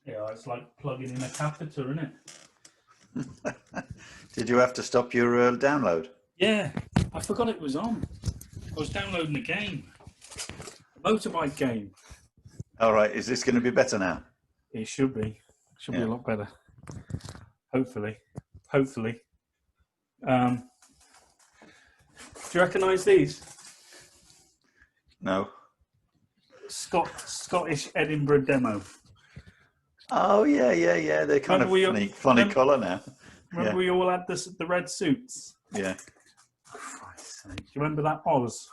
Yeah, it's like plugging in a catheter, isn't it? Did you have to stop your download? Yeah, I forgot it was on. I was downloading a game, a motorbike game. All right, is this going to be better now? It should be. Should be a lot better. Hopefully. Do you recognise these? No. Scottish Edinburgh demo. Oh, yeah. They're kind of funny colour now. Remember we all had the red suits? Yeah. Christ's sake. Do you remember that Oz?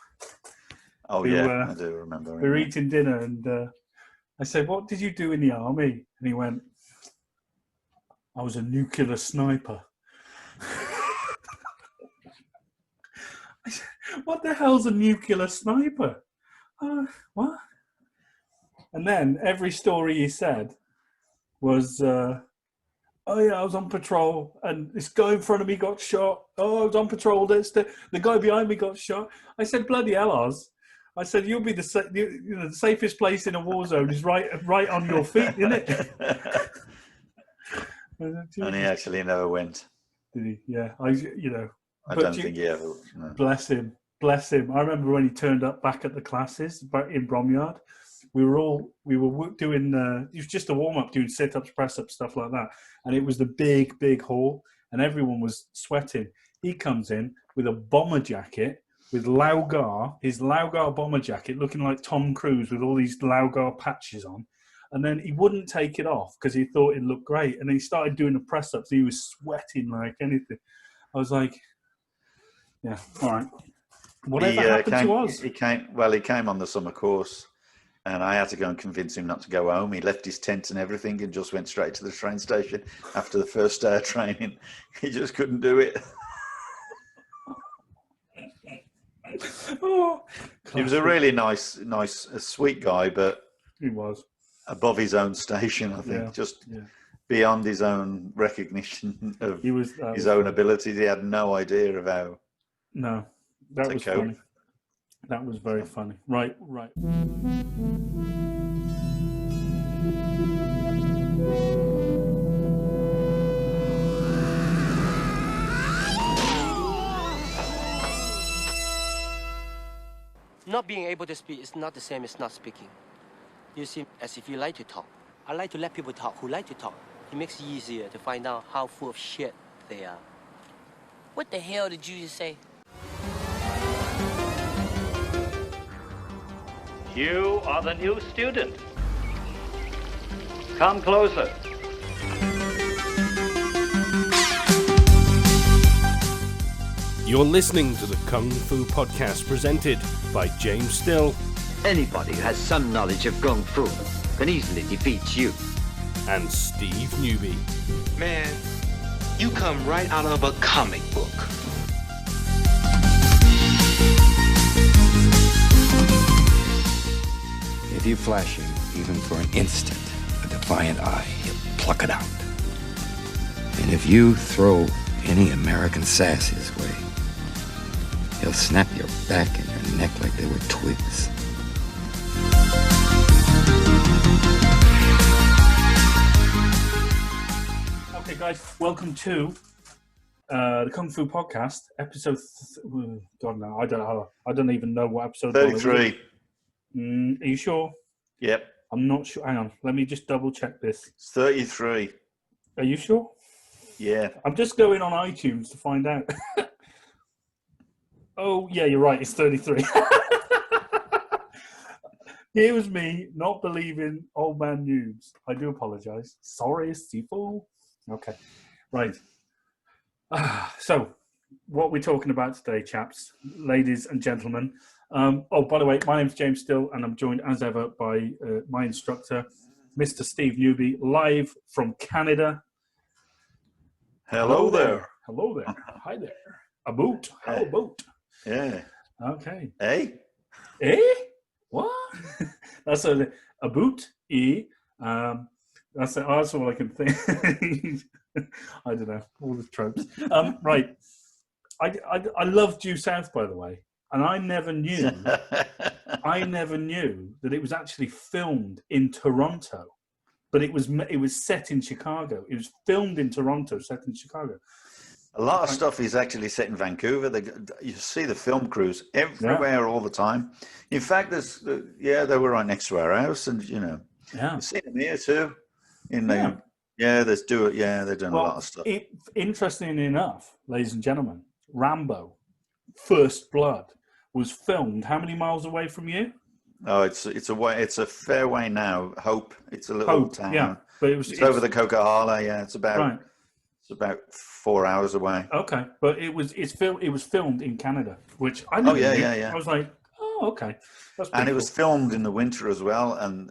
Oh, yeah, I do remember. We were eating dinner and I said, what did you do in the army? And he went, I was a nuclear sniper. I said, what the hell's a nuclear sniper? What? And then every story he said was, oh yeah, I was on patrol and this guy in front of me got shot. Oh, I was on patrol. The guy behind me got shot. I said, bloody hell, Oz. I said, you'll be the safest place in a war zone is right on your feet, isn't it? And he actually never went. Did he? Yeah. I don't think he ever. No. Bless him. I remember when he turned up back at the classes back in Bromyard. We were doing, it was just a warm-up, doing sit-ups, press-ups, stuff like that. And it was the big hall, and everyone was sweating. He comes in with a bomber jacket, with his Laugar bomber jacket, looking like Tom Cruise with all these Laugar patches on. And then he wouldn't take it off because he thought it looked great. And then he started doing the press-ups. He was sweating like anything. I was like, yeah, all right. Whatever happened to us? He came on the summer course. And I had to go and convince him not to go home. He left his tent and everything and just went straight to the train station after the first day of training. He just couldn't do it. He was a really nice, sweet guy, but he was above his own station, I think, beyond his own recognition of his own abilities. He had no idea of how. No, that was funny. That was very funny. Right. Not being able to speak is not the same as not speaking. You seem as if you like to talk. I like to let people talk who like to talk. It makes it easier to find out how full of shit they are. What the hell did you just say? You are the new student. Come closer. You're listening to the Kung Fu Podcast presented by James Still. Anybody who has some knowledge of Kung Fu can easily defeat you. And Steve Newby. Man, you come right out of a comic book. If you flash him, even for an instant, a defiant eye, he'll pluck it out. And if you throw any American sass his way, he'll snap your back and your neck like they were twigs. Okay, guys, welcome to the Kung Fu Podcast, episode. God, no, I don't even know what episode. 33. Are you sure? Yep. I'm not sure. Hang on. Let me just double check this. It's 33. Are you sure? Yeah. I'm just going on iTunes to find out. Oh, yeah, you're right. It's 33. Here was me not believing old man news. I do apologize. Sorry, Steve. Okay. Right. So, what we're talking about today, chaps, ladies and gentlemen. By the way, my name's James Still, and I'm joined as ever by my instructor, Mr. Steve Newby, live from Canada. Hello there. Hello there. Hi there. A boot. How about? Yeah. Okay. Hey? What? That's a boot. That's all I can think. I don't know. All the tropes. Right. I love Due South, by the way. And I never knew that it was actually filmed in Toronto. but it was set in Chicago. It was filmed in Toronto, set in Chicago. A lot of stuff is actually set in Vancouver. You see the film crews everywhere all the time. In fact, they were right next to our house, and you've seen them here too. They're doing a lot of stuff. Interestingly enough, ladies and gentlemen, Rambo, First Blood, was filmed how many miles away from you? Oh, it's a fair way now. Hope, it's a little town. Yeah, but it's over the Coquihalla. Yeah, it's about 4 hours away. Okay, but it was filmed in Canada, which I never knew. I was like, oh, okay. And it was filmed in the winter as well, and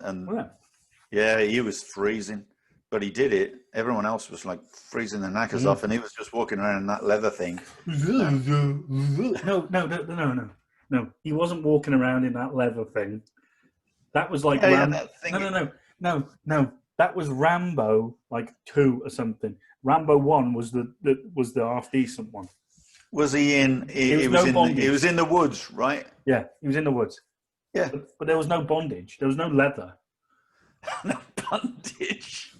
he was freezing, but he did it. Everyone else was like freezing their knackers off, and he was just walking around in that leather thing. No, he wasn't walking around in that leather thing. That was like No. That was Rambo, like 2 or something. Rambo 1 was the half decent one. Was he in? He was in the woods, right? Yeah, he was in the woods. Yeah, but there was no bondage. There was no leather. No bondage.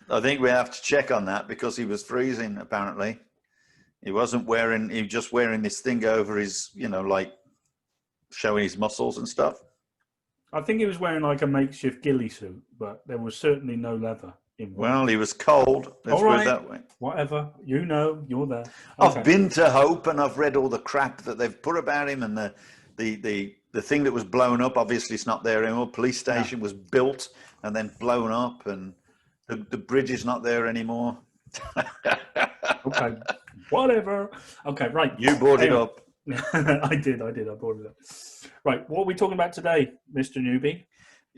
I think we have to check on that because he was freezing. Apparently, he wasn't wearing. He was just wearing this thing over his, like showing his muscles and stuff. I think he was wearing like a makeshift ghillie suit, but there was certainly no leather involved. Well, he was cold. Let's put it that way. Whatever. You're there. Okay. I've been to Hope and I've read all the crap that they've put about him, and the thing that was blown up, obviously it's not there anymore. Police station was built and then blown up, and the bridge is not there anymore. Okay. Whatever. Okay, right. You brought it up. I did. I brought it up. Right, what are we talking about today, Mr. Newbie?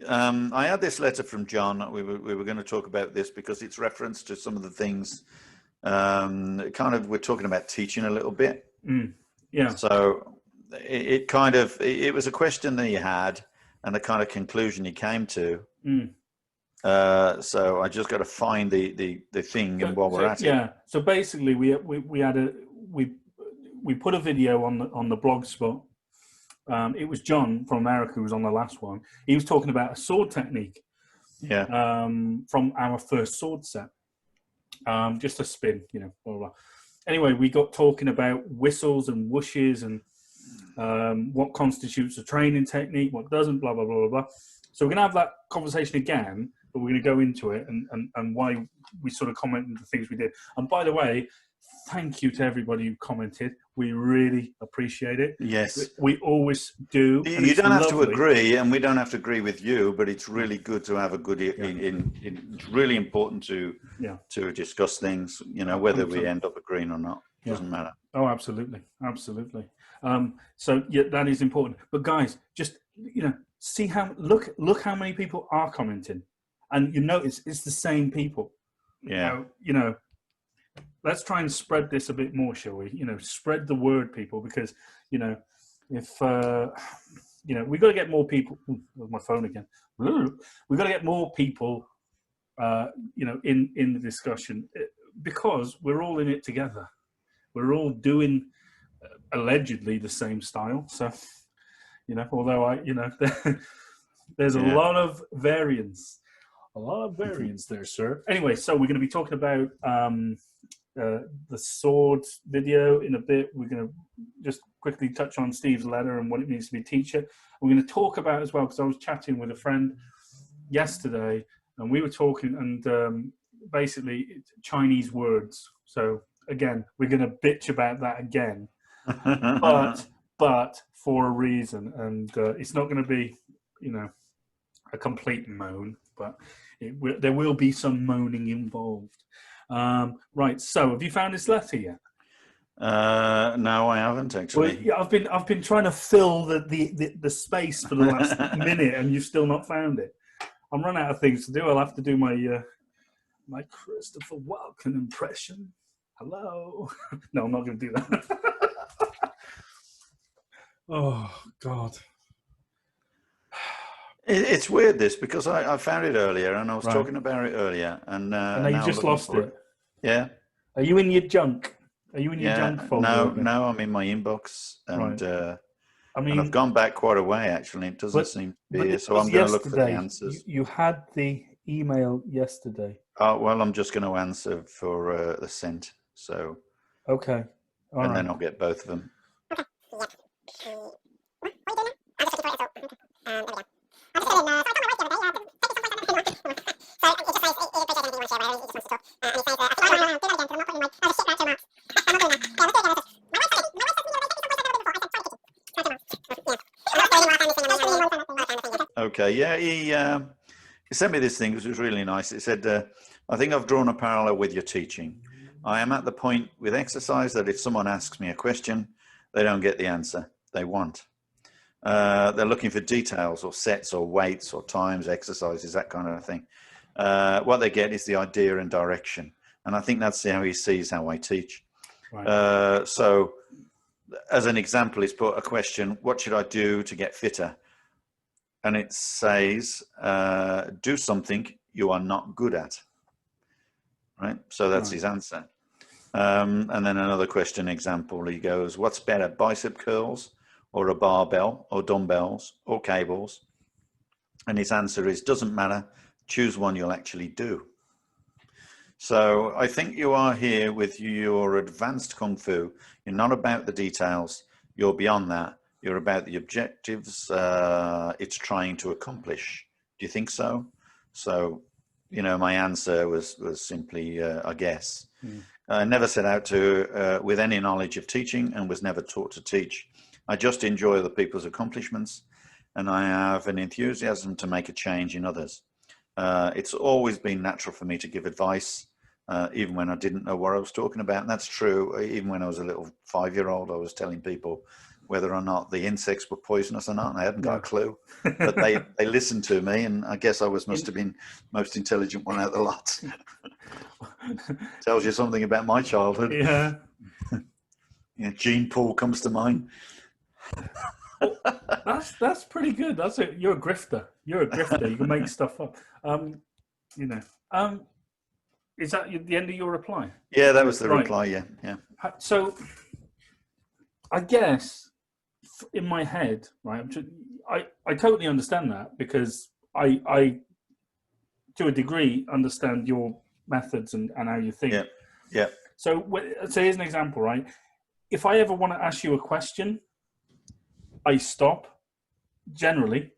I had this letter from John. We were going to talk about this because it's reference to some of the things. We're talking about teaching a little bit. Yeah. So it was a question that he had and the kind of conclusion he came to. So I just got to find the thing, and while we're at it. Yeah. So basically, we put a video on the blog spot. It was John from America who was on the last one. He was talking about a sword technique. Yeah. From our first sword set. Just a spin, blah, blah, blah. Anyway, we got talking about whistles and whooshes and what constitutes a training technique, what doesn't, blah, blah, blah, blah, blah. So we're going to have that conversation again, but we're going to go into it and why we sort of comment on the things we did. And by the way, thank you to everybody who commented. We really appreciate it. Yes. We always do. You don't have to agree, and we don't have to agree with you, but it's really good to have a good... It's really important to discuss things, whether we end up agreeing or not. Doesn't matter. Oh, absolutely. Absolutely. So, that is important. But guys, just, see look how many people are commenting. And you notice it's the same people. Yeah. Let's try and spread this a bit more, shall we? Spread the word, people, because, if, we've got to get more people. Ooh, my phone again. We've got to get more people, in the discussion, because we're all in it together. We're all doing allegedly the same style. So, although there's a lot of variance. A lot of variance there, sir. Anyway, so we're going to be talking about the sword video in a bit. We're going to just quickly touch on Steve's letter and what it means to be a teacher. We're going to talk about as well, because I was chatting with a friend yesterday, and we were talking, and basically Chinese words. So again, we're going to bitch about that again, but for a reason, and it's not going to be, a complete moan, but there will be some moaning involved. Right. So, have you found this letter yet? No, I haven't actually. Well, yeah, I've been trying to fill the space for the last minute, and you've still not found it. I'm running out of things to do. I'll have to do my Christopher Walken impression. Hello. No, I'm not going to do that. Oh God. It's weird this, because I found it earlier and I was talking about it earlier, and now you just lost it. Yeah. Are you in your junk? Are you in your junk folder? No, I'm in my inbox, and and I've gone back quite a way actually. It doesn't seem to be here, so I'm going to look for the answers. You had the email yesterday? Oh, well, I'm just going to answer for the sent. So, okay. All and right. then I'll get both of them. Okay, yeah, he sent me this thing, which was really nice. It said, I think I've drawn a parallel with your teaching. I am at the point with exercise that if someone asks me a question, they don't get the answer they want. They're looking for details or sets or weights or times, exercises, that kind of thing. What they get is the idea and direction. And I think that's how he sees how I teach. Right. So as an example, he's put a question, what should I do to get fitter? And it says, do something you are not good at. Right? So that's his answer. And then another question example, he goes, what's better, bicep curls or a barbell or dumbbells or cables? And his answer is, doesn't matter, choose one you'll actually do. So I think you are here with your advanced Kung Fu. You're not about the details, you're beyond that. You're about the objectives it's trying to accomplish. Do you think so? So, you know, my answer was simply, I guess. I never set out to with any knowledge of teaching and was never taught to teach. I just enjoy other people's accomplishments and I have an enthusiasm to make a change in others. It's always been natural for me to give advice, even when I didn't know what I was talking about. And that's true. Even when I was a little 5-year-old, I was telling people whether or not the insects were poisonous or not, and I hadn't got a clue. But they listened to me, and I guess I must have been most intelligent one out of the lot. Tells you something about my childhood. Yeah. Yeah, gene pool comes to mind. That's pretty good. That's it. You're a grifter. You're a grifter. You can make stuff up. You know. Is that the end of your reply? Yeah, that was the reply. Yeah, yeah. So, I guess in my head, right? I totally understand that because I to a degree understand your methods and how you think. Yeah. Yeah. So here's an example, right? If I ever want to ask you a question, I stop. Generally,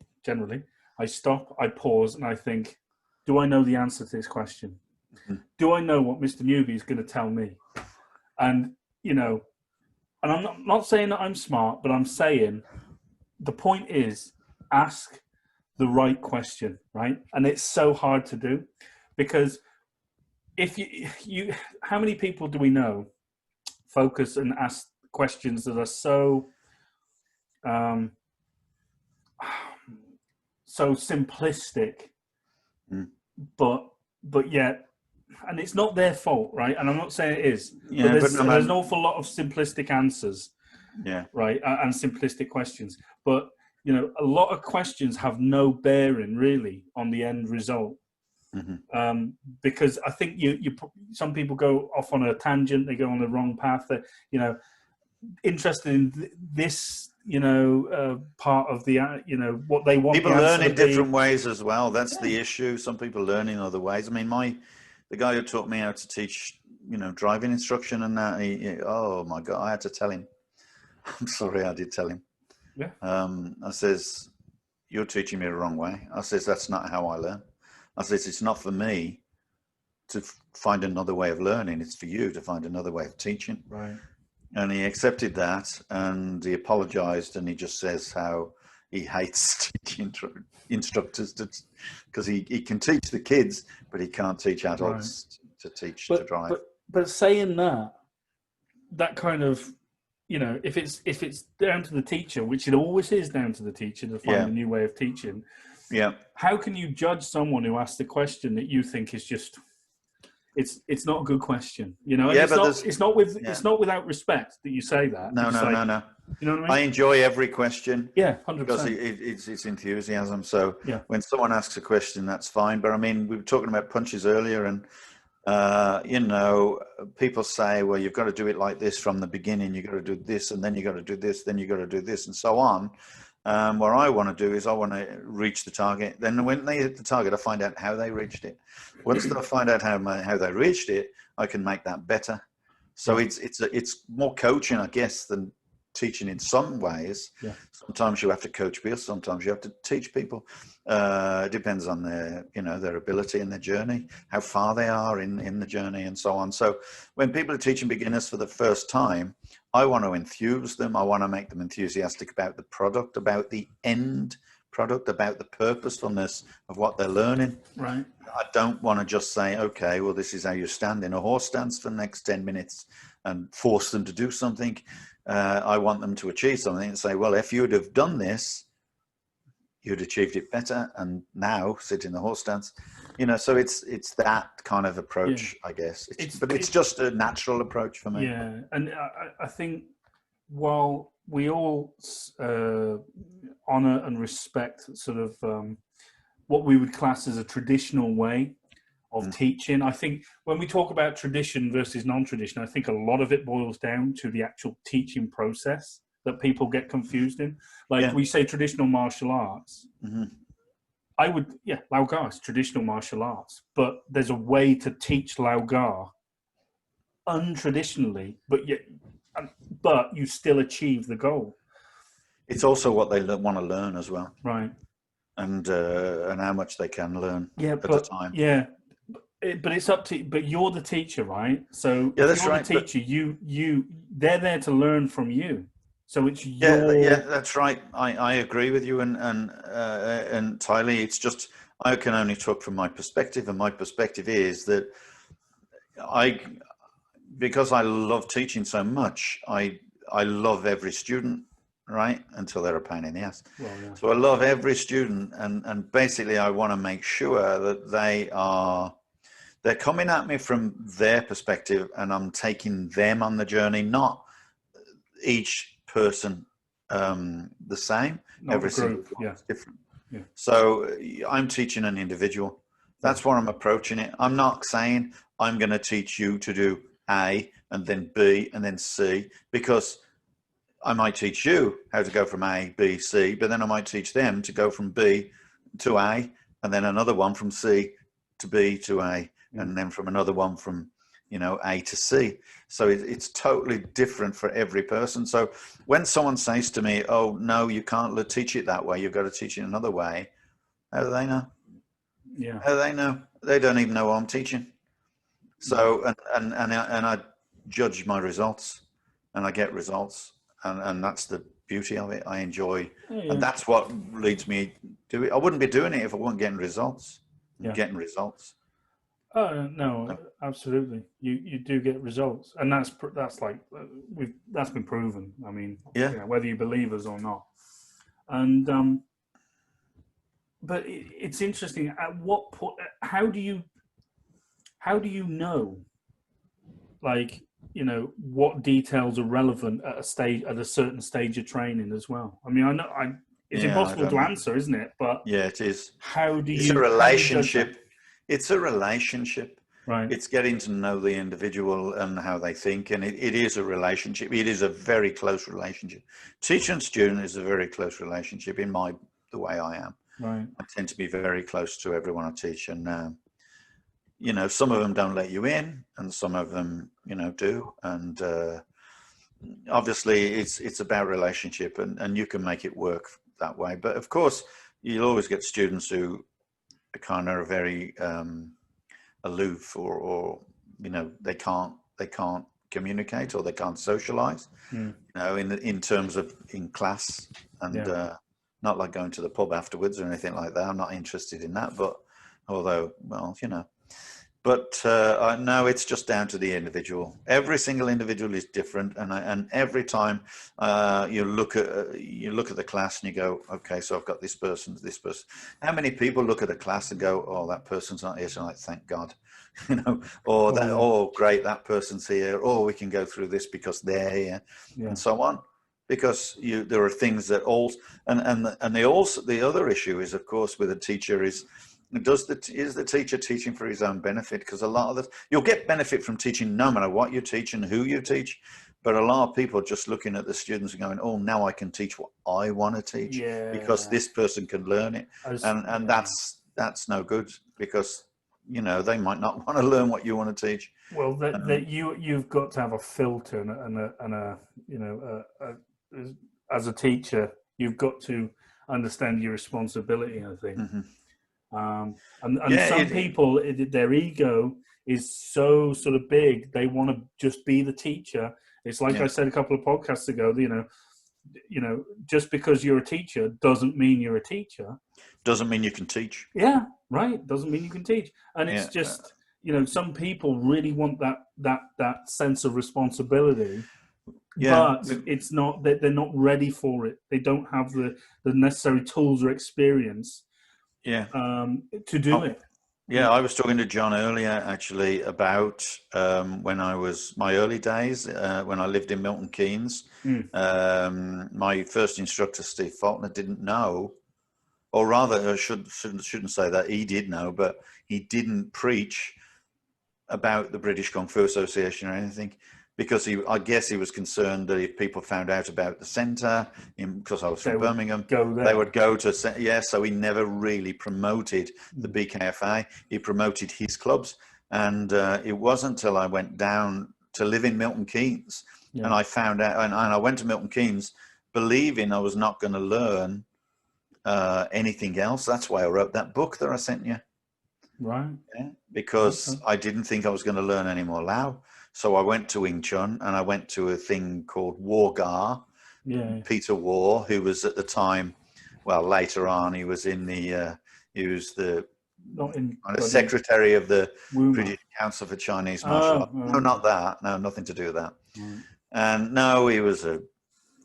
I stop, I pause, and I think, do I know the answer to this question? Mm-hmm. Do I know what Mr. Newby is going to tell me? And, you know, and I'm not saying that I'm smart, but I'm saying the point is ask the right question, right? And it's so hard to do because if you how many people do we know focus and ask questions that are so so simplistic, but yet, and it's not their fault, right? And I'm not saying it is, yeah, but there's an awful lot of simplistic answers, yeah, right, and simplistic questions. But you know, a lot of questions have no bearing really on the end result, because I think some people go off on a tangent, they go on the wrong path. That you know, interested in this. You know, part of the, you know, what they want. People learn in different ways as well. That's the issue. Some people learn in other ways. I mean, the guy who taught me how to teach, you know, driving instruction and that, oh my God, I had to tell him. I'm sorry, I did tell him. Yeah. I says, you're teaching me the wrong way. I says, that's not how I learn. I says, it's not for me to find another way of learning. It's for you to find another way of teaching. Right. And he accepted that, and he apologized, and he just says how he hates teaching instructors because he can teach the kids, but he can't teach adults to drive. But saying that kind of, you know, if it's down to the teacher, which it always is down to the teacher to find a new way of teaching. Yeah. How can you judge someone who asks a question that you think is just? It's not a good question, you know. Yeah, it's not without respect that you say that. No. You know what I mean? I enjoy every question. Yeah, 100%. Because it's enthusiasm. So yeah. When someone asks a question, that's fine. But I mean, we were talking about punches earlier, and you know, people say, well, you've got to do it like this from the beginning. You got to do this, and then you got to do this, then you got to do this, and so on. What I want to do is I want to reach the target. Then when they hit the target, I find out how they reached it. Once I find out how they reached it, I can make that better. So it's more coaching, I guess, than teaching in some ways. Yeah. Sometimes you have to coach people. Sometimes you have to teach people. It depends on their ability and their journey, how far they are in the journey, and so on. So when people are teaching beginners for the first time, I want to enthuse them. I want to make them enthusiastic about the product, about the end product, about the purposefulness of what they're learning. Right. I don't want to just say, okay, well, this is how you stand in a horse stance for the next 10 minutes and force them to do something. I want them to achieve something and say, well, if you would have done this, you'd achieved it better. And now sit in the horse stance, so it's that kind of approach, I guess. It's just a natural approach for me. Yeah. And I think while we all honor and respect sort of what we would class as a traditional way of teaching, I think when we talk about tradition versus non-tradition, I think a lot of it boils down to the actual teaching process that people get confused in. Like we say traditional martial arts. I would, Lao Gar is traditional martial arts, but there's a way to teach Lao Gar untraditionally, but you still achieve the goal. It's also what they want to learn as well. Right. And how much they can learn at the time. Yeah. But it's up to, but you're the teacher, right? So that's you're right. The teacher, they're there to learn from you. So it's your... Yeah, that's right. I agree with you, and entirely. It's just I can only talk from my perspective, and my perspective is that because I love teaching so much, I love every student, right? Until they're a pain in the ass. Well, yeah. So I love every student, and basically I want to make sure that they're coming at me from their perspective, and I'm taking them on the journey, not each person the same. Every single one is different. Yeah. So I'm teaching an individual. That's why I'm approaching it. I'm not saying I'm going to teach you to do A and then B and then C, because I might teach you how to go from A, B, C, but then I might teach them to go from B to A, and then another one from C to B to A, and then from another one from A to C. So it's totally different for every person. So when someone says to me, oh no, you can't teach it that way, you've got to teach it another way, how do they know? Yeah. How do they know? They don't even know what I'm teaching. So and I judge my results, and I get results, and that's the beauty of it. I enjoy, and that's what leads me to it. I wouldn't be doing it if I wasn't getting results. I'm getting results. Oh no, absolutely. You do get results, and that's like that's been proven. I mean, whether you believe us or not. And but it's interesting. At what point? How do you know? Like, what details are relevant at a certain stage of training as well. I mean, I know it's impossible to answer, isn't it? But it is. How do you? It's a relationship. It's a relationship. Right. It's getting to know the individual and how they think, and it is a relationship. It is a very close relationship. Teacher and student is a very close relationship in the way I am. Right. I tend to be very close to everyone I teach, and some of them don't let you in, and some of them do, and obviously it's about relationship, and you can make it work that way. But of course, you'll always get students who kind of very aloof, or they can't communicate, or they can't socialize, in terms of in class, and not like going to the pub afterwards or anything like that. I'm not interested in that, but although, well, but no, it's just down to the individual. Every single individual is different, and every time you look at the class and you go, okay, so I've got this person. How many people look at a class and go, oh, that person's not here tonight, thank God, or that, oh, great, that person's here, or we can go through this because they're here, and so on. Because there are things that the other issue is, of course, with a teacher is the teacher teaching for his own benefit? Because a lot of you'll get benefit from teaching no matter what you teach and who you teach, But a lot of people are just looking at the students and going, oh, now I can teach what I want to teach because this person can learn it. And that's no good because, you know, they might not want to learn what you want to teach. Well, that you've got to have a filter and a you know, as a teacher, you've got to understand your responsibility, I think. And some people, their ego is so sort of big, they want to just be the teacher. It's like I said a couple of podcasts ago, you know, just because you're a teacher doesn't mean you're a teacher. Doesn't mean you can teach. Yeah, right. Doesn't mean you can teach. And it's just, you know, some people really want that sense of responsibility. But it's not that they're not ready for it. They don't have the necessary tools or experience to do it. Yeah, I was talking to John earlier actually about when I was my early days when I lived in Milton Keynes. My first instructor, Steve Faulkner, didn't know, or rather, I shouldn't say that, he did know, but he didn't preach about the British Kung Fu Association or anything. Because I guess he was concerned that if people found out about the centre, because I was from Birmingham, they would go to, so he never really promoted the BKFA. He promoted his clubs. And it wasn't until I went down to live in Milton Keynes and I found out, and I went to Milton Keynes believing I was not going to learn anything else. That's why I wrote that book that I sent you. Right. Yeah, because I didn't think I was going to learn any more Lao. So I went to Wing Chun and I went to a thing called War Gar. Peter War, who was at the time, well, later on, he was in the, he was the secretary of the British Council for Chinese Martial Arts. No, not that. No, nothing to do with that. And no, he was a,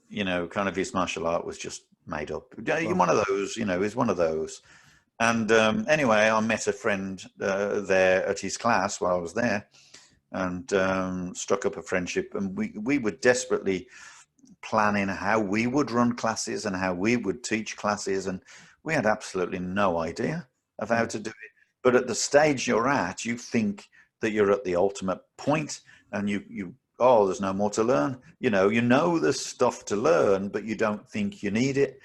you know, kind of his martial art was just made up. One of those, you know, he's one of those. And anyway, I met a friend there at his class while I was there. And struck up a friendship, and we were desperately planning how we would run classes and how we would teach classes, and we had absolutely no idea of how to do it. But at the stage you're at, you think that you're at the ultimate point, and you there's no more to learn. You know there's stuff to learn, but you don't think you need it.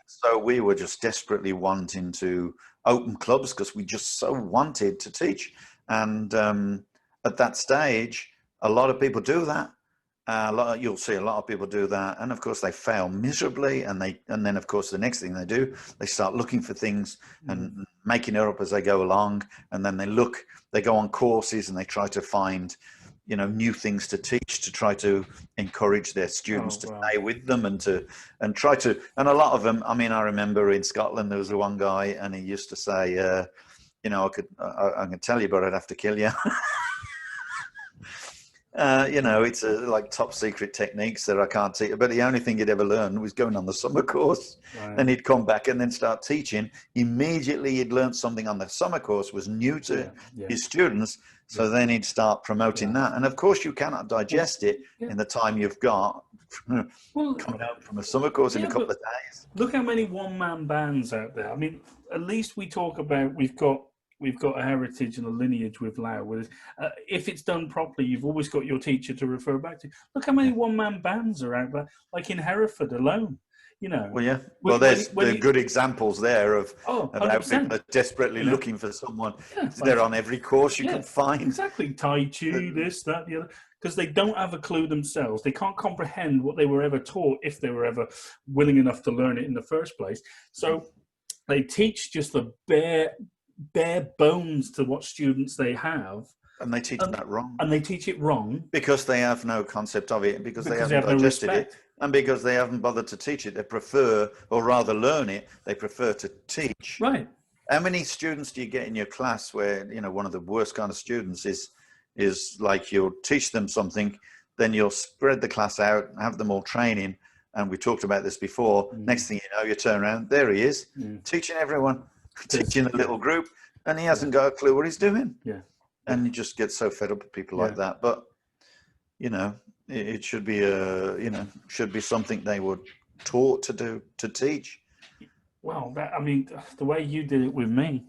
So we were just desperately wanting to open clubs because we just so wanted to teach. And at that stage, a lot of people do that. You'll see a lot of people do that, and of course they fail miserably. And then of course the next thing they do, they start looking for things and making it up as they go along. And then they go on courses and they try to find, you know, new things to teach to try to encourage their students to stay with them and try to. And a lot of them, I mean, I remember in Scotland there was one guy, and he used to say, you know, I can tell you, but I'd have to kill you. You know, it's like top secret techniques that I can't teach. But the only thing he'd ever learned was going on the summer course. And he'd come back and then start teaching. Immediately he'd learned something on the summer course was new to his students. So then he'd start promoting that. And of course you cannot digest it in the time you've got coming out from a summer course in a couple of days. Look how many one-man bands out there. I mean, at least we talk about we've got a heritage and a lineage with Lao. If it's done properly, you've always got your teacher to refer back to. Look how many one-man bands are out there, like in Hereford alone. You know. Well, yeah. Well, there's good examples there of how people are desperately looking for someone. They're on every course you can find. Exactly. Tai Chi, this, that, the other. Because they don't have a clue themselves. They can't comprehend what they were ever taught if they were ever willing enough to learn it in the first place. So they teach just the bare bones to what students they have, and they teach that wrong, and they teach it wrong because they have no concept of it, because they haven't digested it, and because they haven't bothered to teach it. They prefer, or rather learn it, they prefer to teach. Right. How many students do you get in your class where, you know, one of the worst kind of students is like you'll teach them something, then you'll spread the class out and have them all training, and we talked about this before. Next thing you know, you turn around, there he is, teaching everyone. Teaching a little group, and he hasn't got a clue what he's doing. And you just get so fed up with people like that. But you know, it should be should be something they were taught to do, to teach. Well, I mean, the way you did it with me,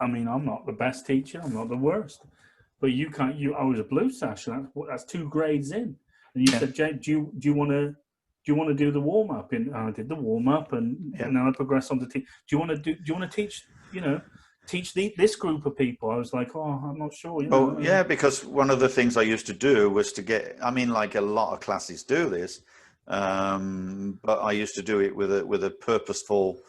I mean, I'm not the best teacher, I'm not the worst, but you can't. I was a blue sash, and that's 2 grades in. And you said, Jay, do you want to do the warm up? And I did the warm up, and then I progressed on to teach. Do you want to teach? Teach this group of people? I was like, oh, I'm not sure. Because one of the things I used to do was to get. I mean, like a lot of classes do this, but I used to do it with a purposeful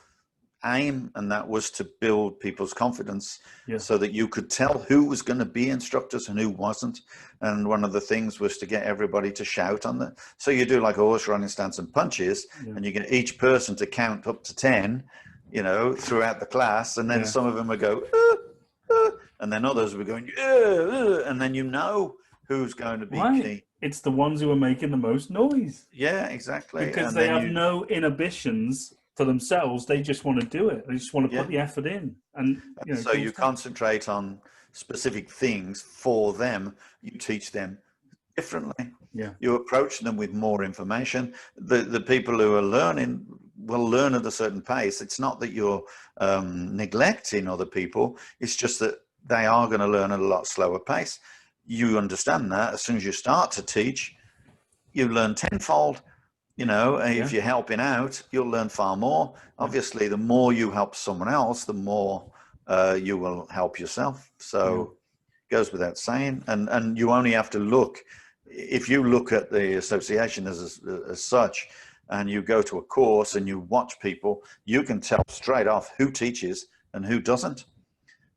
aim, and that was to build people's confidence, so that you could tell who was going to be instructors and who wasn't. And one of the things was to get everybody to shout on that. So you do like a horse running stance and punches, and you get each person to count up to 10, throughout the class, and then some of them would go, and then others were going, and then who's going to be key. It's the ones who are making the most noise. Yeah, exactly. Because they have no inhibitions for themselves. They just want to do it. They just want to put the effort in. And so you concentrate on specific things for them. You teach them differently. Yeah. You approach them with more information. The people who are learning will learn at a certain pace. It's not that you're neglecting other people. It's just that they are going to learn at a lot slower pace. You understand that as soon as you start to teach, you learn tenfold. If you're helping out, you'll learn far more. Obviously, the more you help someone else, the more you will help yourself. So it goes without saying. And you only have to look. If you look at the association as such, and you go to a course and you watch people, you can tell straight off who teaches and who doesn't,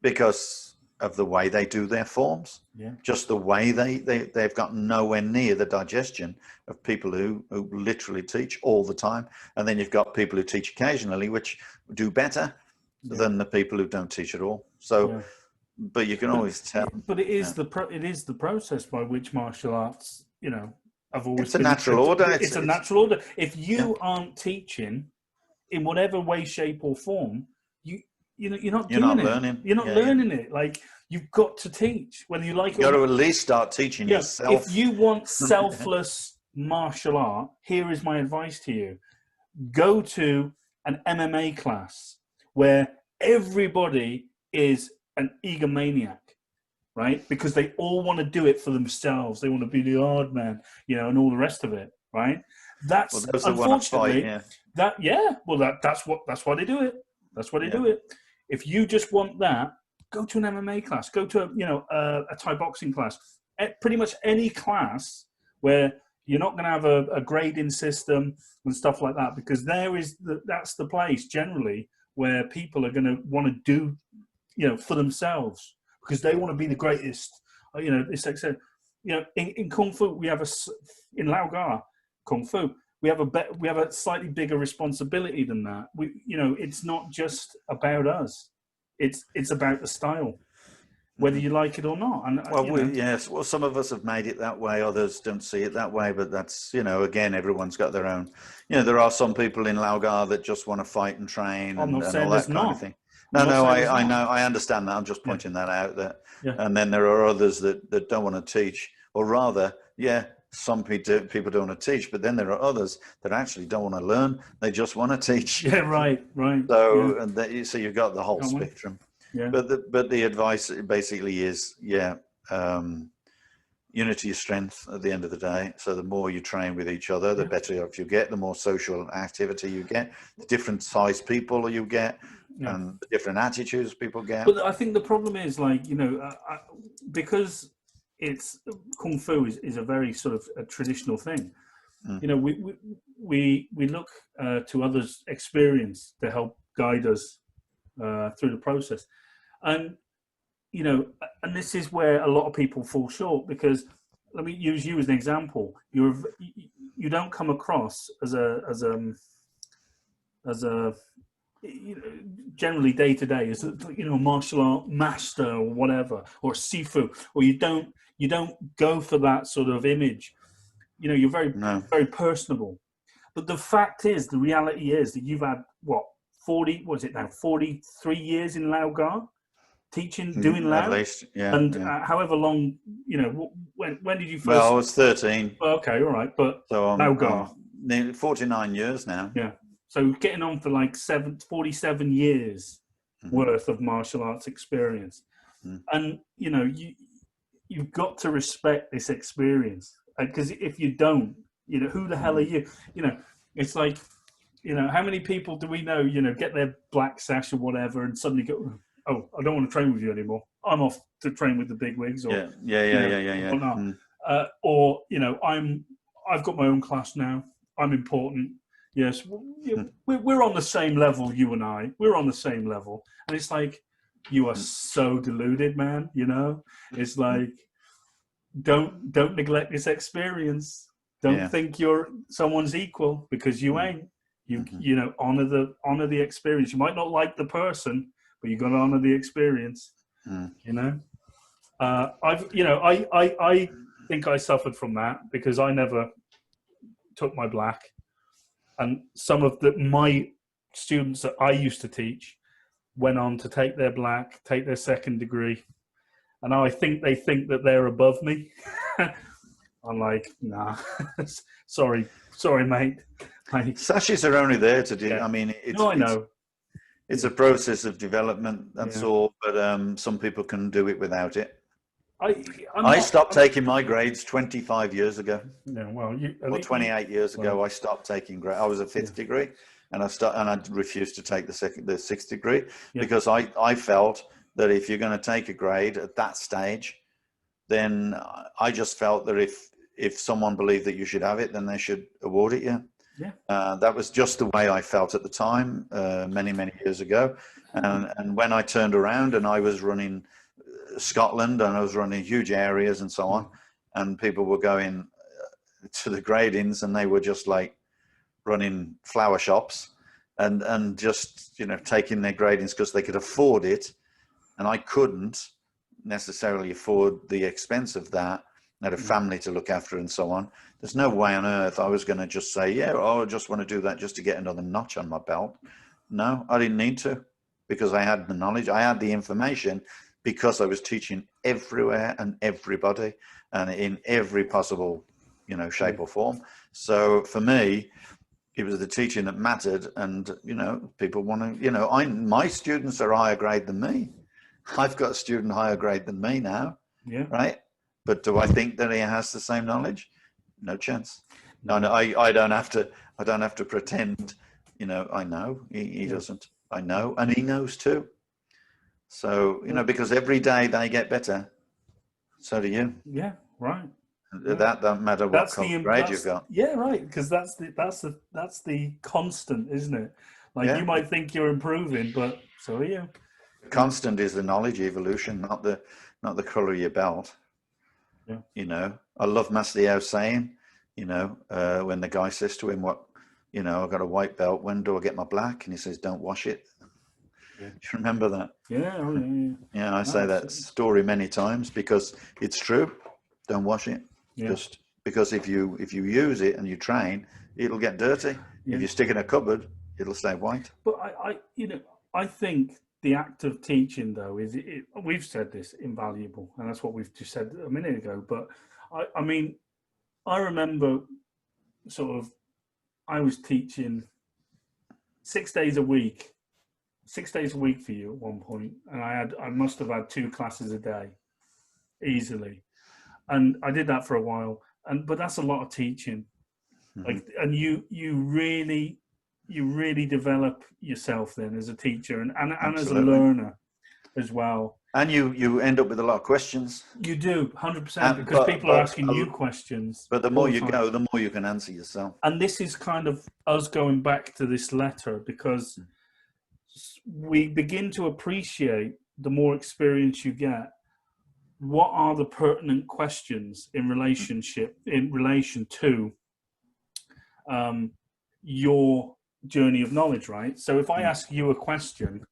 because of the way they do their forms. Just the way they've got nowhere near the digestion of people who literally teach all the time. And then you've got people who teach occasionally, which do better than the people who don't teach at all. So but you can always tell. But it is the process by which martial arts, have always it's a natural order. It's a natural order. If you aren't teaching in whatever way, shape, or form, you're not learning. You're not learning it. Like, you've got to teach, whether you like it. You've got to at least start teaching yourself. If you want selfless martial art, here is my advice to you: go to an MMA class where everybody is an egomaniac, right? Because they all want to do it for themselves. They want to be the hard man, and all the rest of it, right? That's unfortunately that's why they do it. That's why they do it. If you just want that, go to an MMA class. Go to a Thai boxing class. Pretty much any class where you're not going to have a grading system and stuff like that, because that's the place generally where people are going to want to do, for themselves, because they want to be the greatest. It's like said, in Kung Fu we have in Lao Ga Kung Fu we have a slightly bigger responsibility than that. It's not just about us. It's about the style, whether you like it or not. And some of us have made it that way. Others don't see it that way. But that's again, everyone's got their own. There are some people in Lao Ga that just want to fight and train and all that kind of thing. No, I know, I understand that. I'm just pointing that out. And then there are others that don't want to teach, or rather, some people don't want to teach, but then there are others that actually don't want to learn. They just want to teach. Yeah, right. So, so you've got the whole spectrum. Yeah. But the advice basically is, unity is strength at the end of the day. So the more you train with each other, the better off you get, the more social activity you get, the different size people you get, and the different attitudes people get. But I think the problem is, because it's Kung Fu is a very sort of a traditional thing. We look to others' experience to help guide us through the process, and this is where a lot of people fall short, because let me use you as an example. You don't come across as a generally day to day as a martial art master or whatever, or sifu, or you don't go for that sort of image. You're very personable. But the fact is, the reality is that you've had 43 years in Lao Ga teaching, doing Lao, at least, however long. When did you first? Well, I was 13. Okay, all right, but so Lao Ga, nearly 49 years now. Yeah. So getting on for 47 years worth of martial arts experience. And, you've got to respect this experience. because if you don't, you know, who the hell are you? You know, it's like, you know, how many people do we know, you know, get their black sash or whatever and suddenly go, oh, I don't want to train with you anymore. I'm off to train with the bigwigs or whatnot. Or, you know, I've got my own class now. I'm important. Yes, we're on the same level, you and I. We're on the same level. And it's like, you are so deluded, man, you know? It's like, don't neglect this experience. Don't think you're someone's equal, because you ain't. You know, honor the experience. You might not like the person, but you got to honor the experience. You know, I think I suffered from that because I never took my black, and some of my students that I used to teach went on to take their black, take their second degree, and I think they think that they're above me. I'm like, nah, sorry, mate. Like, sashes are only there to do. I mean, I know. It's a process of development. That's all. But some people can do it without it. I stopped taking my grades 25 years ago. Yeah, well, or 28 years ago, I stopped taking grades. I was a fifth degree, and I refused to take the sixth degree because I felt that if you're going to take a grade at that stage, then I just felt that if someone believed that you should have it, then they should award it you. Yeah. That was just the way I felt at the time, many years ago. And when I turned around and I was running Scotland and I was running huge areas and so on, and people were going to the gradings and they were just like running flower shops and just, you know, taking their gradings because they could afford it, and I couldn't necessarily afford the expense of that. I had a family to look after and so on. There's no way on earth I was going to just say, I just want to do that just to get another notch on my belt. No, I didn't need to, because I had the knowledge, I had the information, because I was teaching everywhere and everybody and in every possible, you know, shape or form. So for me, it was the teaching that mattered. And, you know, people want to, you know, my students are higher grade than me. I've got a student higher grade than me now. Yeah. Right. But do I think that he has the same knowledge? No chance. No, I don't have to pretend, you know, I know. He doesn't. I know, and he knows too. So, you know, because every day they get better, so do you. Yeah, right. That don't matter what grade you've got. Yeah, right. Because that's the constant, isn't it? Like you might think you're improving, but so are you. Constant is the knowledge evolution, not the color of your belt. Yeah. You know, I love Master Yao saying, you know, when the guy says to him, what, you know, I've got a white belt, when do I get my black? And he says, don't wash it. Yeah. Do you remember that? Yeah. Yeah, I say that story many times because it's true. Don't wash it. Yeah. Just because if you use it and you train, it'll get dirty. Yeah. If you stick it in a cupboard, it'll stay white. But I think the act of teaching, though, we've said this, invaluable, and that's what we've just said a minute ago. But I mean, I remember I was teaching 6 days a week for you at one point, and I must have had 2 classes a day, easily, and I did that for a while. But that's a lot of teaching, like, and you really develop yourself then as a teacher and as a learner as well. And you end up with a lot of questions. You do, 100%, because people are asking you questions. But the more you go, the more you can answer yourself. And this is kind of us going back to this letter, because we begin to appreciate, the more experience you get, what are the pertinent questions in relation to your journey of knowledge, right? So if I ask you a question,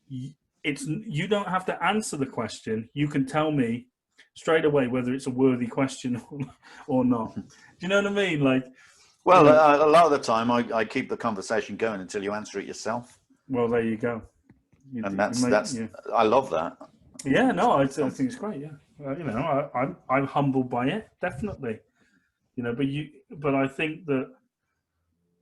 you don't have to answer the question. You can tell me straight away whether it's a worthy question or not. Do you know what I mean? Like, well, a lot of the time I keep the conversation going until you answer it yourself. Well, there you go. And that's I love that. Yeah, no, I think it's great. Yeah, you know, I'm humbled by it, definitely. You know, but I think that,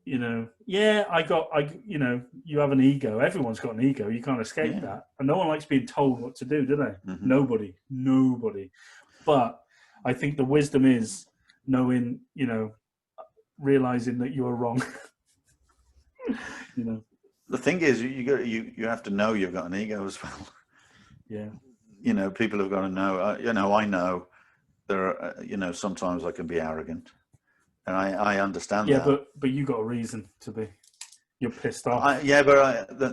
you know, you know, you have an ego. Everyone's got an ego. You can't escape that. And no one likes being told what to do, do they? Nobody. But I think the wisdom is knowing, realizing that you were wrong. The thing is, you have to know you've got an ego as well. Yeah. People have got to know. I know there are. Sometimes I can be arrogant, and I understand that. Yeah, but you got a reason to be. You're pissed off.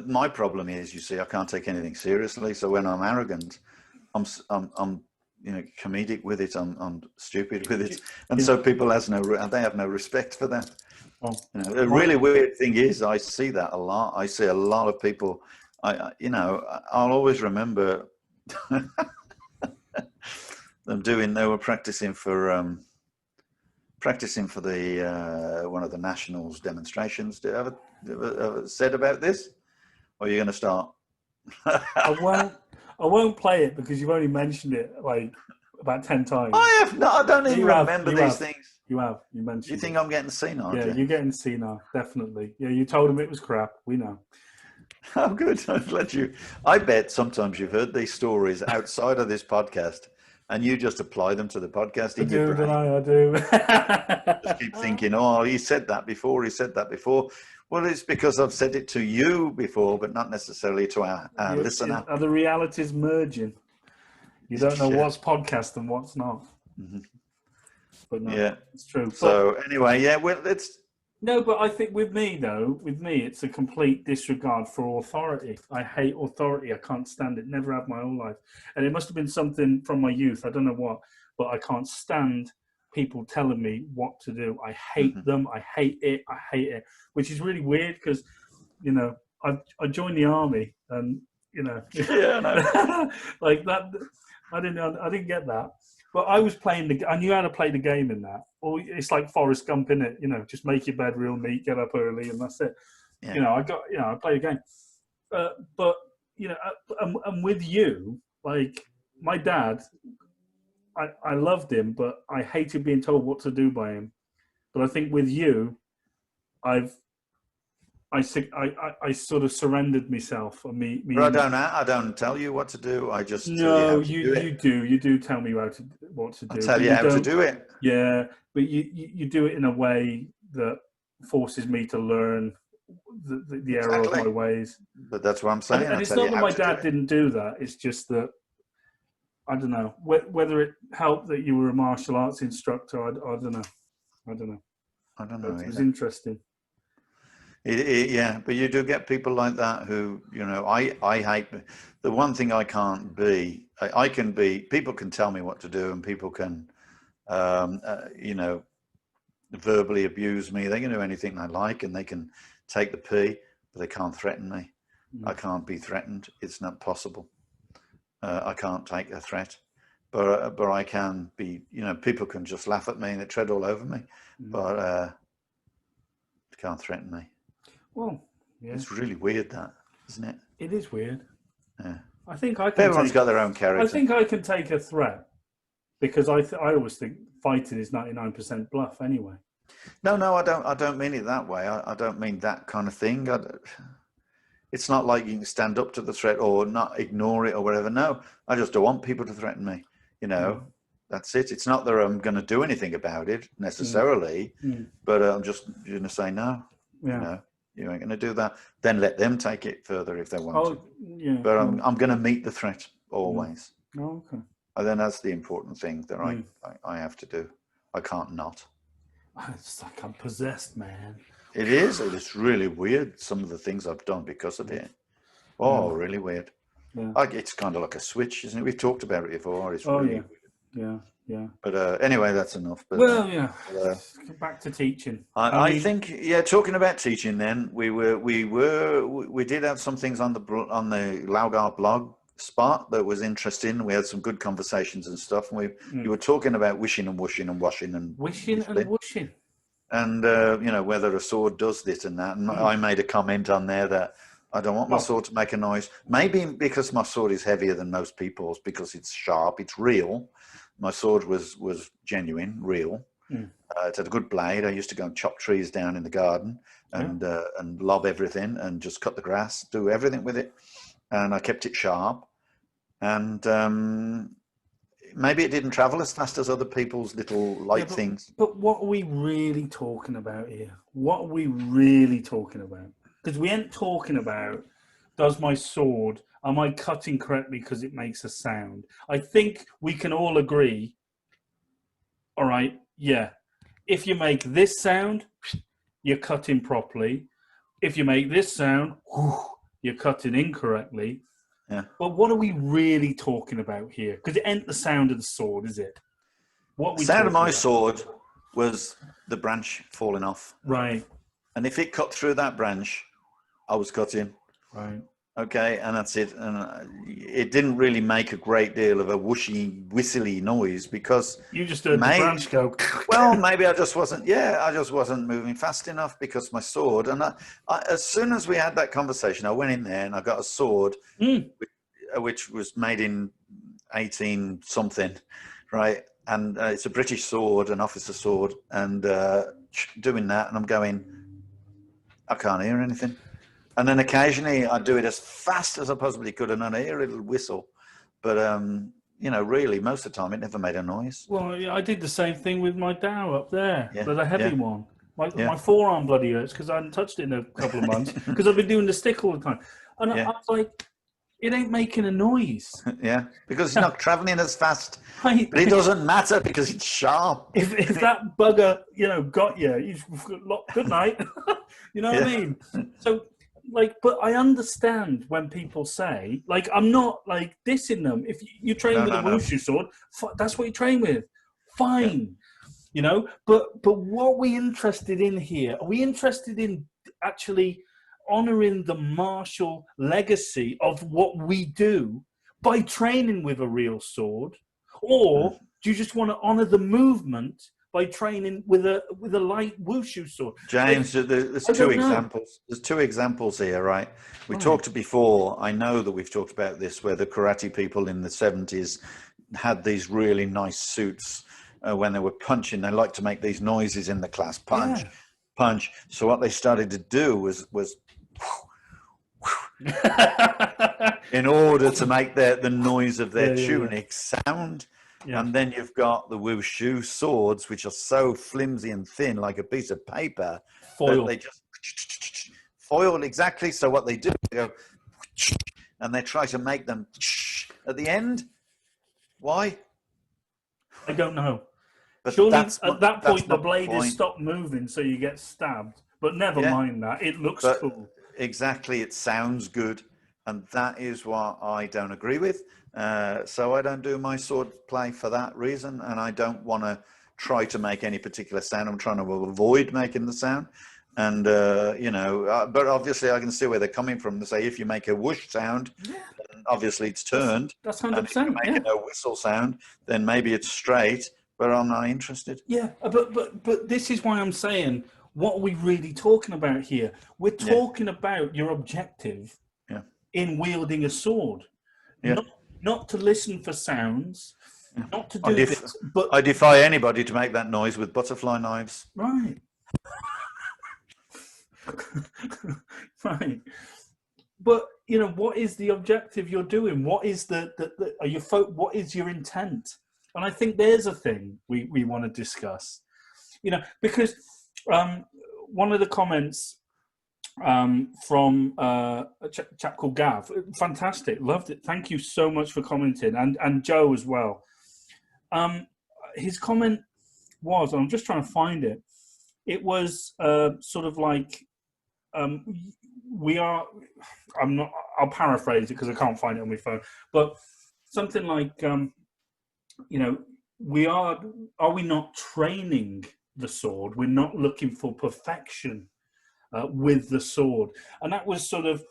My problem is, you see, I can't take anything seriously. So when I'm arrogant, I'm comedic with it. I'm stupid with it, and so people have no respect for that. Oh. The really weird thing is, I see that a lot. I see a lot of people. I'll always remember them doing. They were practicing for the one of the Nationals demonstrations. Did you ever said about this? Or are you going to start? I won't play it because you've only mentioned it like about 10 times. I have no. I don't even remember these things. You have. You mentioned. Do you think I'm getting senile? Yeah, you're getting senile, definitely. Yeah, you told him it was crap. We know. Oh, good. I'm glad you. I bet sometimes you've heard these stories outside of this podcast, and you just apply them to the podcast in your brain. I do. Just keep thinking, oh, he said that before. He said that before. Well, it's because I've said it to you before, but not necessarily to our listener. Are the realities merging? You don't know what's podcast and what's not. Mm-hmm. But no, it's true. So anyway, it's... No, but I think with me, it's a complete disregard for authority. I hate authority. I can't stand it. Never have my whole life. And it must have been something from my youth. I don't know what, but I can't stand people telling me what to do. I hate them. I hate it. Which is really weird because, I joined the army and, like that. I didn't get that. But I was I knew how to play the game in that. Or it's like Forrest Gump, innit? Just make your bed real neat, get up early, and that's it. Yeah. I play the game. But and with you, like my dad, I loved him, but I hated being told what to do by him. But I think with you, I sort of surrendered myself. But I don't tell you what to do. I just tell you do. You do tell me what to do. I tell you how to do it. Yeah, but you do it in a way that forces me to learn the error of my ways. But that's what I'm saying. And it's not that my dad didn't do that. It's just that I don't know whether it helped that you were a martial arts instructor. I don't know. I don't know. It was interesting. But you do get people like that who, I hate. The one thing I can't be, I can be, people can tell me what to do and people can, verbally abuse me. They can do anything they like and they can take the pee, but they can't threaten me. I can't be threatened. It's not possible. I can't take a threat, but I can be, people can just laugh at me and they tread all over me, but can't threaten me. Well, yeah. It's really weird, that, isn't it? It is weird. Yeah. I think I can. Everyone's got their own character. I think I can take a threat because I always think fighting is 99% bluff anyway. No, I don't mean it that way. I don't mean that kind of thing. It's not like you can stand up to the threat or not ignore it or whatever. No, I just don't want people to threaten me. That's it. It's not that I'm going to do anything about it necessarily, but I'm just going to say no. Yeah. You ain't going to do that. Then let them take it further if they want to. Yeah. But I'm going to meet the threat always. Oh, okay. And then that's the important thing that I have to do. I can't not. It's like I'm possessed, man. It is. It's really weird, some of the things I've done because of it. Oh, really weird. Yeah. It's kind of like a switch, isn't it? We've talked about it before. It's really weird. Yeah. But anyway, that's enough. But, back to teaching. I think, talking about teaching, then we did have some things on the Laugar blog spot that was interesting. We had some good conversations and stuff. And you were talking about wishing and whooshing and washing and wishing and whooshing, and whether a sword does this and that. And I made a comment on there that I don't want my sword to make a noise. Maybe because my sword is heavier than most people's, because it's sharp, it's real. My sword was genuine, real. It had a good blade. I used to go and chop trees down in the garden and lob everything and just cut the grass, do everything with it. And I kept it sharp. And maybe it didn't travel as fast as other people's little light things. But what are we really talking about here? What are we really talking about? Because we ain't talking about, does my sword, am I cutting correctly because it makes a sound? I think we can all agree, all right, yeah, if you make this sound, you're cutting properly. If you make this sound, you're cutting incorrectly. Yeah. But what are we really talking about here? Because it ain't the sound of the sword, is it? What The sound of my sword was the branch falling off. Right. And if it cut through that branch, I was cutting. Right. Okay, and that's it. And it didn't really make a great deal of a whooshy, whistly noise because you just heard the branch go. Well, maybe I just wasn't. Yeah, I just wasn't moving fast enough because my sword. And as soon as we had that conversation, I went in there and I got a sword, which was made in 18 something, right? And it's a British sword, an officer sword, and doing that, and I'm going, I can't hear anything. And then occasionally I'd do it as fast as I possibly could, and I'd hear a little whistle. But, you know, really, most of the time, it never made a noise. Well, yeah, I did the same thing with my Dow up there, the heavy one. My forearm bloody hurts because I hadn't touched it in a couple of months because I've been doing the stick all the time. And I was like, it ain't making a noise. Yeah, because it's not traveling as fast. Right. But it doesn't matter because it's sharp. If that bugger, you know, got you, good night. You know what I mean? So, like, but I understand when people say, like, I'm not like dissing them. If you train with a Wushu sword, that's what you train with. Fine, you know. But what we interested in here? Are we interested in actually honoring the martial legacy of what we do by training with a real sword, or do you just want to honor the movement by training with a light Wushu sword? James, there's two examples. There's two examples here, right? We talked before. I know that we've talked about this, where the karate people in the 70s had these really nice suits when they were punching. They liked to make these noises in the class, punch, punch. So what they started to do was in order to make the noise of their tunic sound. Yeah. And then you've got the Wushu swords, which are so flimsy and thin, like a piece of paper. Foil. They just foil, exactly. So what they do, they go, and they try to make them at the end. Why? I don't know. But surely at that point, the blade is stopped moving, so you get stabbed. But never mind that. It looks cool. Exactly. It sounds good. And that is what I don't agree with. So I don't do my sword play for that reason. And I don't want to try to make any particular sound. I'm trying to avoid making the sound. And, you know, but obviously I can see where they're coming from. They say if you make a whoosh sound, then obviously it's turned. That's 100%. And if you're making a whistle sound, then maybe it's straight. But I'm not interested. Yeah, but this is why I'm saying, what are we really talking about here? We're talking about your objective in wielding a sword. Not to listen for sounds, not to do this. But I defy anybody to make that noise with butterfly knives. Right. Right. But, you know, what is the objective you're doing? What is what is your intent? And I think there's a thing we want to discuss, you know, because one of the comments from a chap called Gav, fantastic, loved it. Thank you so much for commenting, and Joe as well. His comment was, I'm just trying to find it. It was sort of like, I'll paraphrase it because I can't find it on my phone, but something like, you know, are we not training the sword? We're not looking for perfection with the sword. And that was sort of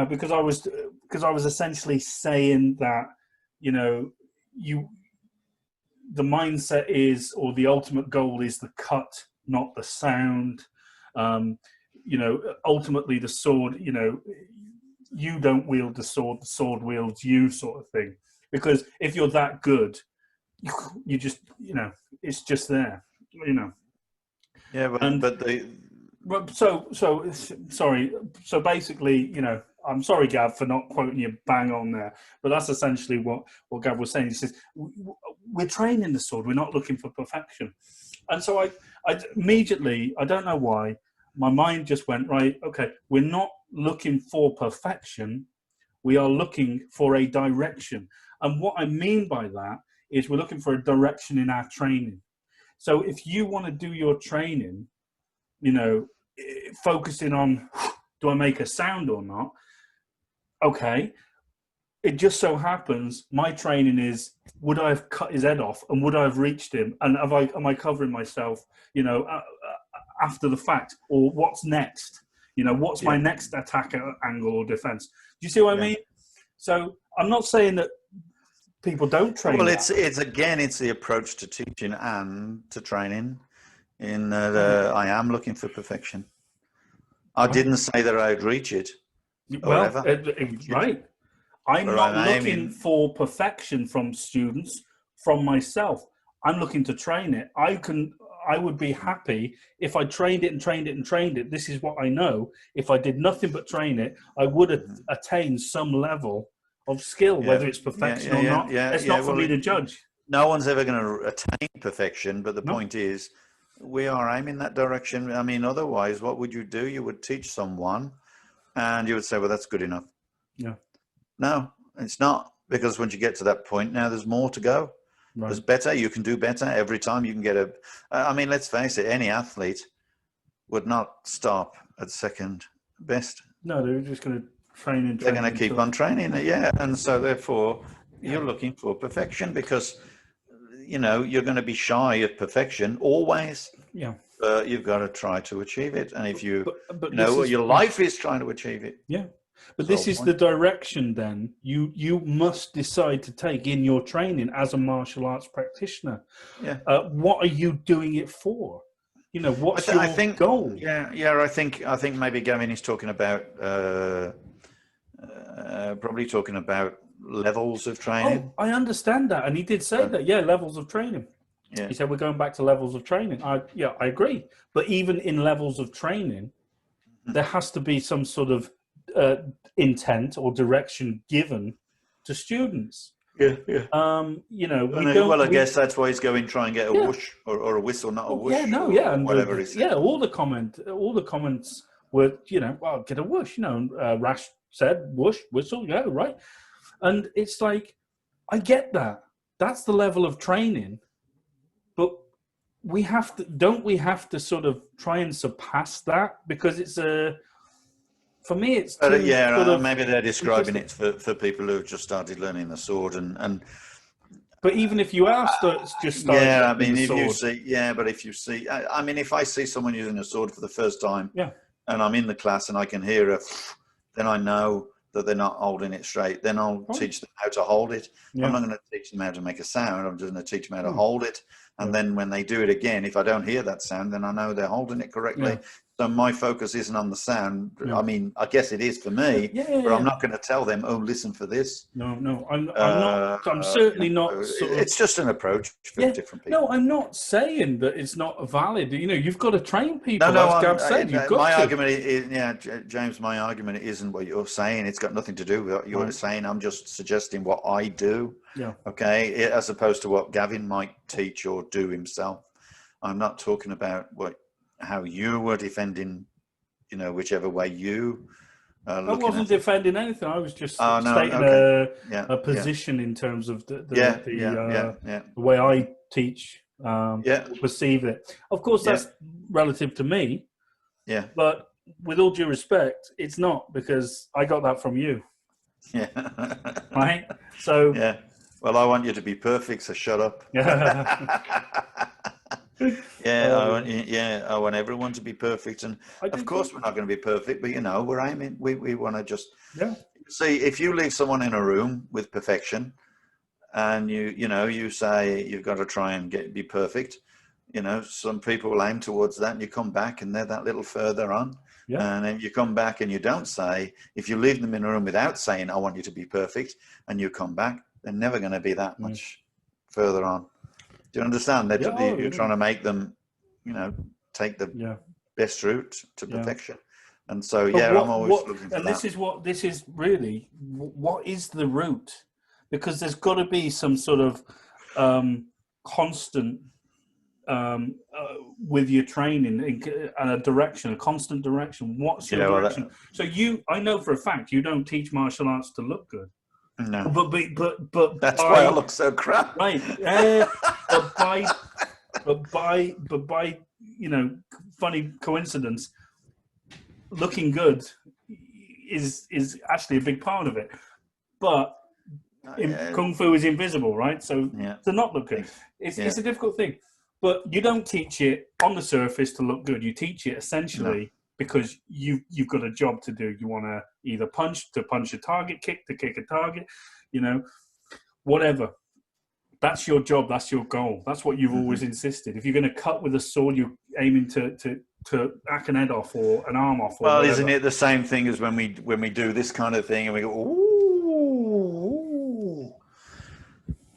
because I was essentially saying that, you know, the mindset is, or the ultimate goal is the cut, not the sound. You know, ultimately the sword, you know, you don't wield the sword wields you, sort of thing. Because if you're that good, you just, you know, it's just there, you know. Yeah, so sorry. So basically, you know, I'm sorry, Gav, for not quoting you bang on there, but that's essentially what Gav was saying. He says, we're training the sword, we're not looking for perfection. And so I immediately, I don't know why, my mind just went, right, okay, we're not looking for perfection, we are looking for a direction. And what I mean by that is we're looking for a direction in our training. So if you want to do your training, you know, focusing on, do I make a sound or not? Okay. It just so happens my training is, would I have cut his head off and would I have reached him? And am I covering myself, you know, after the fact? Or what's next? You know, what's my next attack angle or defense? Do you see what I mean? So I'm not saying that people don't train. Well, it's the approach to teaching and to training. In that, I am looking for perfection. I didn't say that I'd reach it. Well, right. I'm not looking for perfection from students, from myself. I'm looking to train it. I would be happy if I trained it and trained it and trained it. This is what I know. If I did nothing but train it, I would attain some level of skill, whether it's perfection or not. It's not for me to judge. No one's ever going to attain perfection, but the point is, we are aiming that direction. I mean, otherwise, what would you do? You would teach someone, and you would say, well, that's good enough. Yeah. No, it's not, because once you get to that point, now there's more to go. Right. There's better. You can do better every time. You can get I mean, let's face it, any athlete would not stop at second best. No, they're just going to train and train. They're going to keep on training, and so therefore you're looking for perfection because, you know, you're going to be shy of perfection always. Yeah. You've got to try to achieve it, and if you your life is trying to achieve it. Yeah. But this is the direction then you must decide to take in your training as a martial arts practitioner. Yeah. What are you doing it for? You know, what's your goal? Yeah. I think maybe Gavin is talking about probably talking about levels of training. Oh, I understand that, and he did say that. Yeah, levels of training. Yeah. He said we're going back to levels of training. I agree. But even in levels of training, there has to be some sort of intent or direction given to students. Yeah. You know, I guess that's why he's going try and get a whoosh or a whistle, not a whoosh. And whatever it is. Yeah, all the comments were, you know, well, get a whoosh. You know, Rash said whoosh, whistle, yeah, right. And it's like, I get that. That's the level of training, but we have to sort of try and surpass that, because it's for me, it's maybe they're describing it for people who have just started learning the sword and. But even if you are just starting, I mean, if you see, I mean, if I see someone using a sword for the first time, and I'm in the class and I can hear then I know that they're not holding it straight. Then I'll teach them how to hold it. Yeah. I'm not going to teach them how to make a sound. I'm just going to teach them how to hold it. And then when they do it again, if I don't hear that sound, then I know they're holding it correctly. Yeah. So my focus isn't on the sound. Yeah. I mean, I guess it is for me, but I'm not going to tell them, oh, listen for this. No, I'm not. I'm certainly not. It's just an approach for different people. No, I'm not saying that it's not valid. You know, you've got to train people. As Gav said, you've got my argument is, James, my argument isn't what you're saying. It's got nothing to do with what you're saying. I'm just suggesting what I do. Yeah. Okay, as opposed to what Gavin might teach or do himself. I'm not talking about how you were defending, you know, whichever way you. I wasn't defending anything. I was just stating a position in terms of the way I teach, perceive it. Of course, that's relative to me. Yeah. But with all due respect, it's not, because I got that from you. Yeah. Right. So. Yeah. Well, I want you to be perfect, so shut up. I want everyone to be perfect, and of course we're not going to be perfect, but you know, we're aiming. We want to just see, if you leave someone in a room with perfection, and you say you've got to try and be perfect. You know, some people will aim towards that, and you come back and they're that little further on. Yeah. And then you come back and you don't say, if you leave them in a room without saying, I want you to be perfect, and you come back, they're never going to be that much further on. Do you understand that you're trying to make them, you know, take the best route to perfection? And so, I'm always looking for that. And this is really, what is the route? Because there's got to be some sort of constant with your training and a direction, a constant direction. What's your direction? So I know for a fact you don't teach martial arts to look good. No, but that's why I look so crap. Right. But by funny coincidence, looking good is actually a big part of it. But Kung Fu is invisible, right? So to not look good, it's a difficult thing. But you don't teach it on the surface to look good. You teach it essentially because you've got a job to do. You want to either punch a target, kick to kick a target, whatever. That's your job. That's your goal. That's what you've always insisted. If you're going to cut with a sword, you're aiming to hack an head off or an arm off. Or whatever. Isn't it the same thing as when we do this kind of thing and we go, ooh,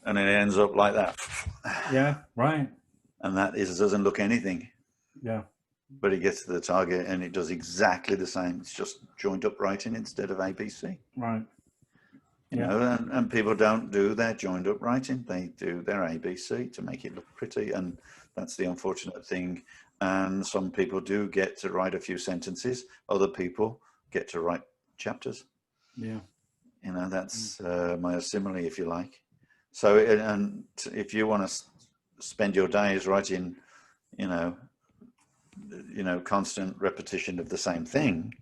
and it ends up like that. Yeah, right. And that doesn't look anything. Yeah. But it gets to the target and it does exactly the same. It's just joint uprighting instead of ABC. Right. You know, and people don't do their joint uprighting. They do their ABC to make it look pretty. And that's the unfortunate thing. And some people do get to write a few sentences. Other people get to write chapters. Yeah. That's my simile, if you like. So, and if you want to spend your days writing, constant repetition of the same thing,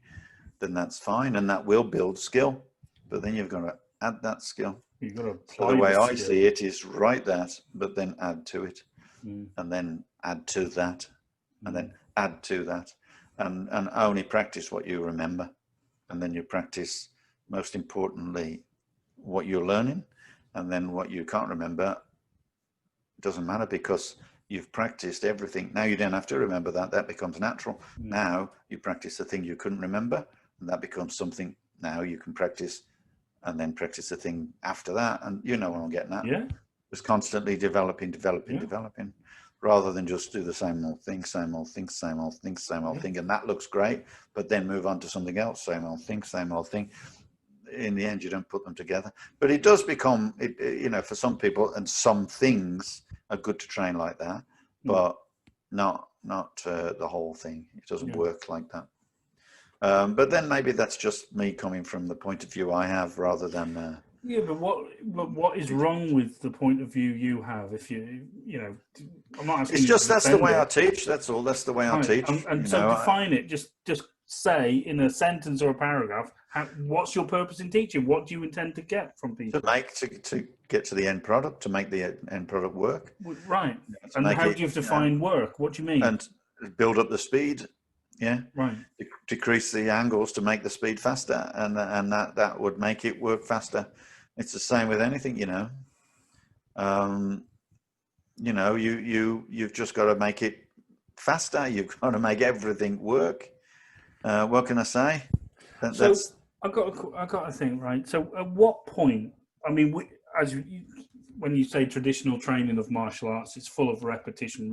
then that's fine, and that will build skill. But then you've got to add that skill. You've got to apply the way I see it is write that, but then add to it, and then add to that, and then add to that, and only practice what you remember, and then you practice, most importantly, what you're learning, and then what you can't remember. Doesn't matter because you've practiced everything. Now you don't have to remember that becomes natural. Now you practice the thing you couldn't remember, and that becomes something now you can practice, and then practice the thing after that. And you know what I'm getting at. Yeah. Just constantly developing, rather than just do the same old thing, and that looks great, but then move on to something else, same old thing. In the end, you don't put them together. But it does become, for some people, and some things are good to train like that, but not the whole thing. It doesn't work like that. But then maybe that's just me coming from the point of view I have, rather than. But what is wrong with the point of view you have? If I'm not asking. It's just that's the way I teach. That's all. That's the way I teach. And so define it. Just say in a sentence or a paragraph. What's your purpose in teaching? What do you intend to get from people? To get to the end product, to make the end product work. Right. And how do you define work? What do you mean? And build up the speed. Yeah. Right. Decrease the angles to make the speed faster, and that would make it work faster. It's the same with anything, you've just got to make it faster. You've got to make everything work. What can I say? I got to think, right? So at what point? I mean, when you say traditional training of martial arts, it's full of repetition,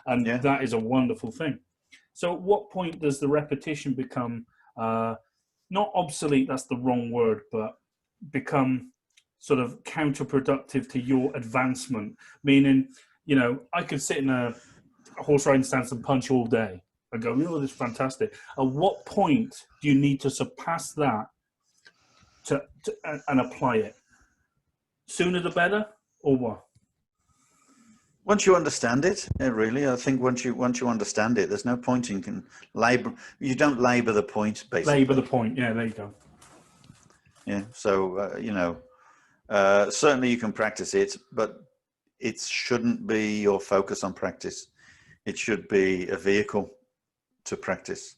and that is a wonderful thing. So at what point does the repetition become not obsolete? That's the wrong word, but become sort of counterproductive to your advancement. Meaning, I could sit in a horse riding stance and punch all day. I go, this is fantastic. At what point do you need to surpass that and apply it? Sooner the better, or what? Once you understand it, really, I think once you understand it, there's no point in labor. You don't labor the point, basically. Labor the point, yeah. There you go. Yeah. So certainly you can practice it, but it shouldn't be your focus on practice. It should be a vehicle to practice.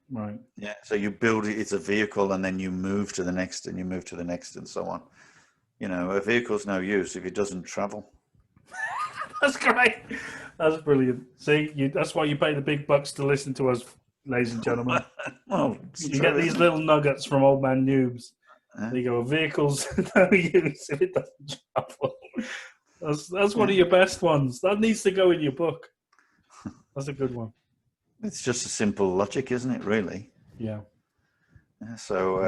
Right. Yeah. So you build it, it's a vehicle, and then you move to the next, and you move to the next, and so on. A vehicle's no use if it doesn't travel. That's great. That's brilliant. See, that's why you pay the big bucks to listen to us, ladies and gentlemen. Well, you get these little nuggets from Old Man Noobs. There you go. A vehicle's no use if it doesn't travel. That's one of your best ones. That needs to go in your book. That's a good one. It's just a simple logic, isn't it? Really. Yeah. So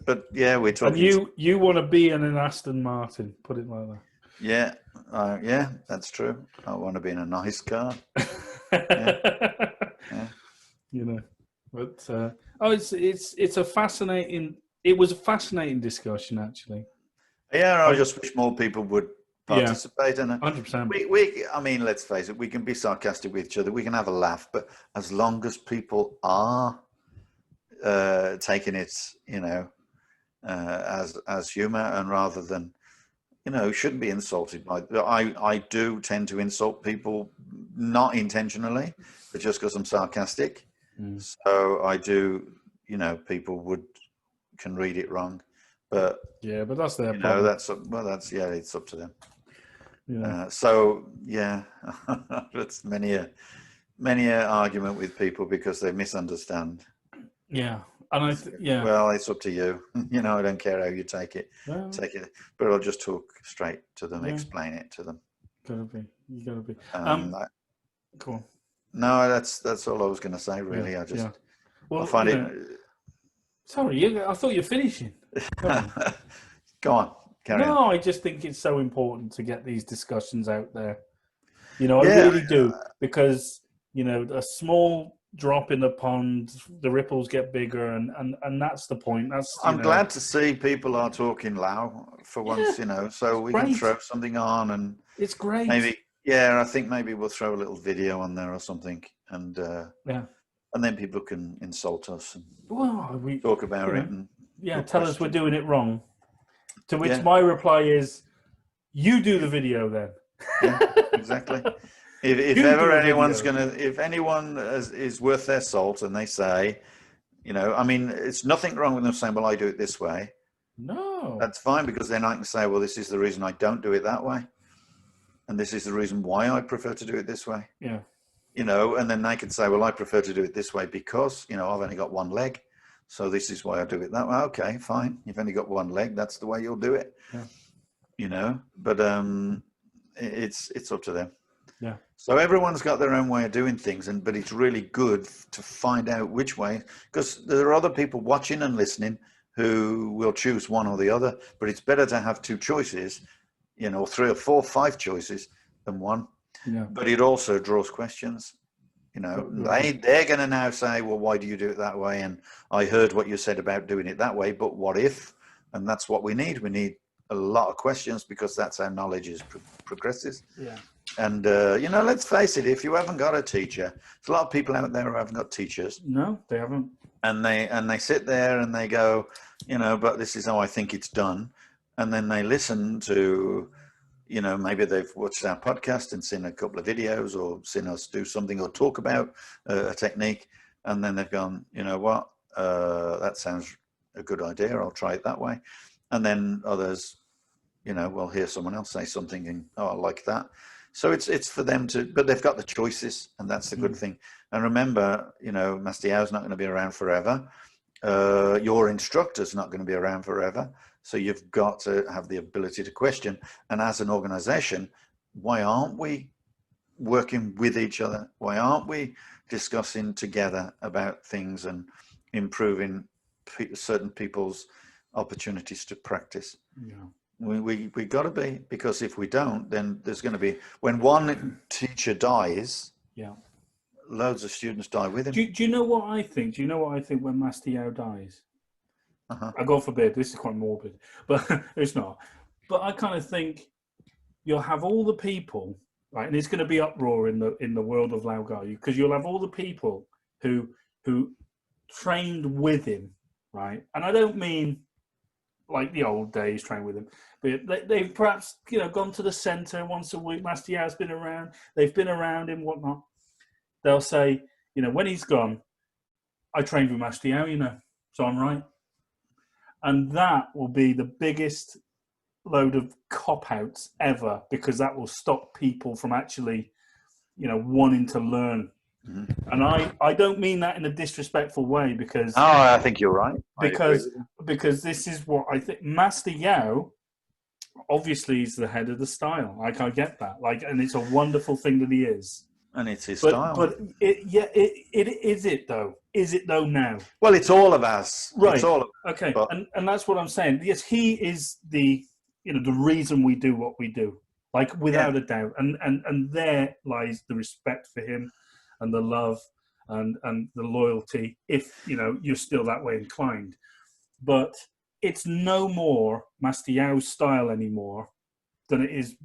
but we're talking. And you want to be in an Aston Martin? Put it like that. Yeah, that's true. I want to be in a nice car. You know, but it's a fascinating. It was a fascinating discussion, actually. Yeah, I just wish more people would participate in it. 100%. I mean, let's face it. We can be sarcastic with each other. We can have a laugh, but as long as people are taking it, as humor, and rather than, shouldn't be insulted by. I do tend to insult people, not intentionally, but just because I'm sarcastic. So I do, people can read it wrong, but but that's their problem. It's up to them. Yeah. It's many a argument with people because they misunderstand. Yeah. And well, it's up to you. I don't care how you take it. Take it, but I'll just talk straight to them, explain it to them. You gotta be. Cool. No, that's all I was going to say. Really, I just I find it. Sorry, I thought you were finishing. Go on. Carry on. I just think it's so important to get these discussions out there. I really do, because a small drop in the pond, the ripples get bigger, and that's the point. I'm glad to see people are talking loud for once, so we can throw something on, and it's great. Maybe, I think maybe we'll throw a little video on there or something, and and then people can insult us and talk about it. And tell us we're doing it wrong. To which my reply is, you do the video then. Yeah, exactly. If ever anyone's if anyone is worth their salt and they say, I mean, it's nothing wrong with them saying, well, I do it this way. No. That's fine, because then I can say, well, this is the reason I don't do it that way. And this is the reason why I prefer to do it this way. Yeah. And then they can say, well, I prefer to do it this way because, I've only got one leg. So this is why I do it that way. Okay, fine. You've only got one leg. That's the way you'll do it. Yeah. But it's up to them. Yeah. So everyone's got their own way of doing things, but it's really good to find out which way, because there are other people watching and listening who will choose one or the other. But it's better to have two choices, 3 or 4 or 5 choices than one. Yeah. But it also draws questions. They're going to now say, well, why do you do it that way? And I heard what you said about doing it that way, but what if? And that's what we need. We need a lot of questions, because that's how knowledge progresses. Yeah. And, let's face it, if you haven't got a teacher, there's a lot of people out there who haven't got teachers. No, they haven't. And they sit there and they go, but this is how I think it's done. And then they listen to, maybe they've watched our podcast and seen a couple of videos, or seen us do something or talk about a technique. And then they've gone, that sounds a good idea. I'll try it that way. And then others, will hear someone else say something and, I like that. So it's for them to, but they've got the choices, and that's the good thing. And remember, Master Yao's not going to be around forever. Your instructor's not going to be around forever. So you've got to have the ability to question. And as an organization, why aren't we working with each other? Why aren't we discussing together about things and improving certain people's opportunities to practice? Yeah. We got to be, because if we don't, then there's going to be, when one teacher dies, loads of students die with him. Do you know what I think? Do you know what I think when Master Yao dies? God forbid, this is quite morbid, but it's not. But I kind of think you'll have all the people, right, and it's going to be uproar in the world of Lao Ga, because you'll have all the people who trained with him, right? And I don't mean like the old days trained with him, but they've perhaps gone to the centre once a week. Master Yao's been around, they've been around him, whatnot. They'll say, when he's gone, I trained with Master Yao, so I'm right. And that will be the biggest load of cop-outs ever, because that will stop people from actually, wanting to learn. Mm-hmm. And I don't mean that in a disrespectful way, because... Oh, I think you're right. Because this is what I think. Master Yao, obviously, is the head of the style. Like, I get that. And it's a wonderful thing that he is. And it's his style. But is it though? Is it though now? Well, it's all of us. Right. It's all of us. Okay. But, and that's what I'm saying. Yes, he is the reason we do what we do. Like, without a doubt. And there lies the respect for him and the love and the loyalty, if you're still that way inclined. But it's no more Mastiau's style anymore than it is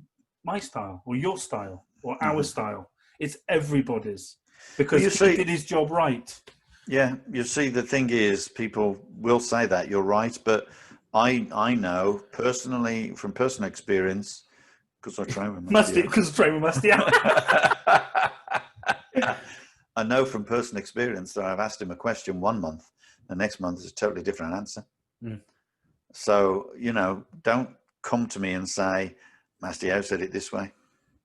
my style or your style or our style. It's everybody's, because he did his job right. Yeah, you see, the thing is, people will say that, you're right, but I know personally, from personal experience, because I train with Mastiau. I know from personal experience that I've asked him a question one month, the next month is a totally different answer. So, don't come to me and say, Mastiau said it this way,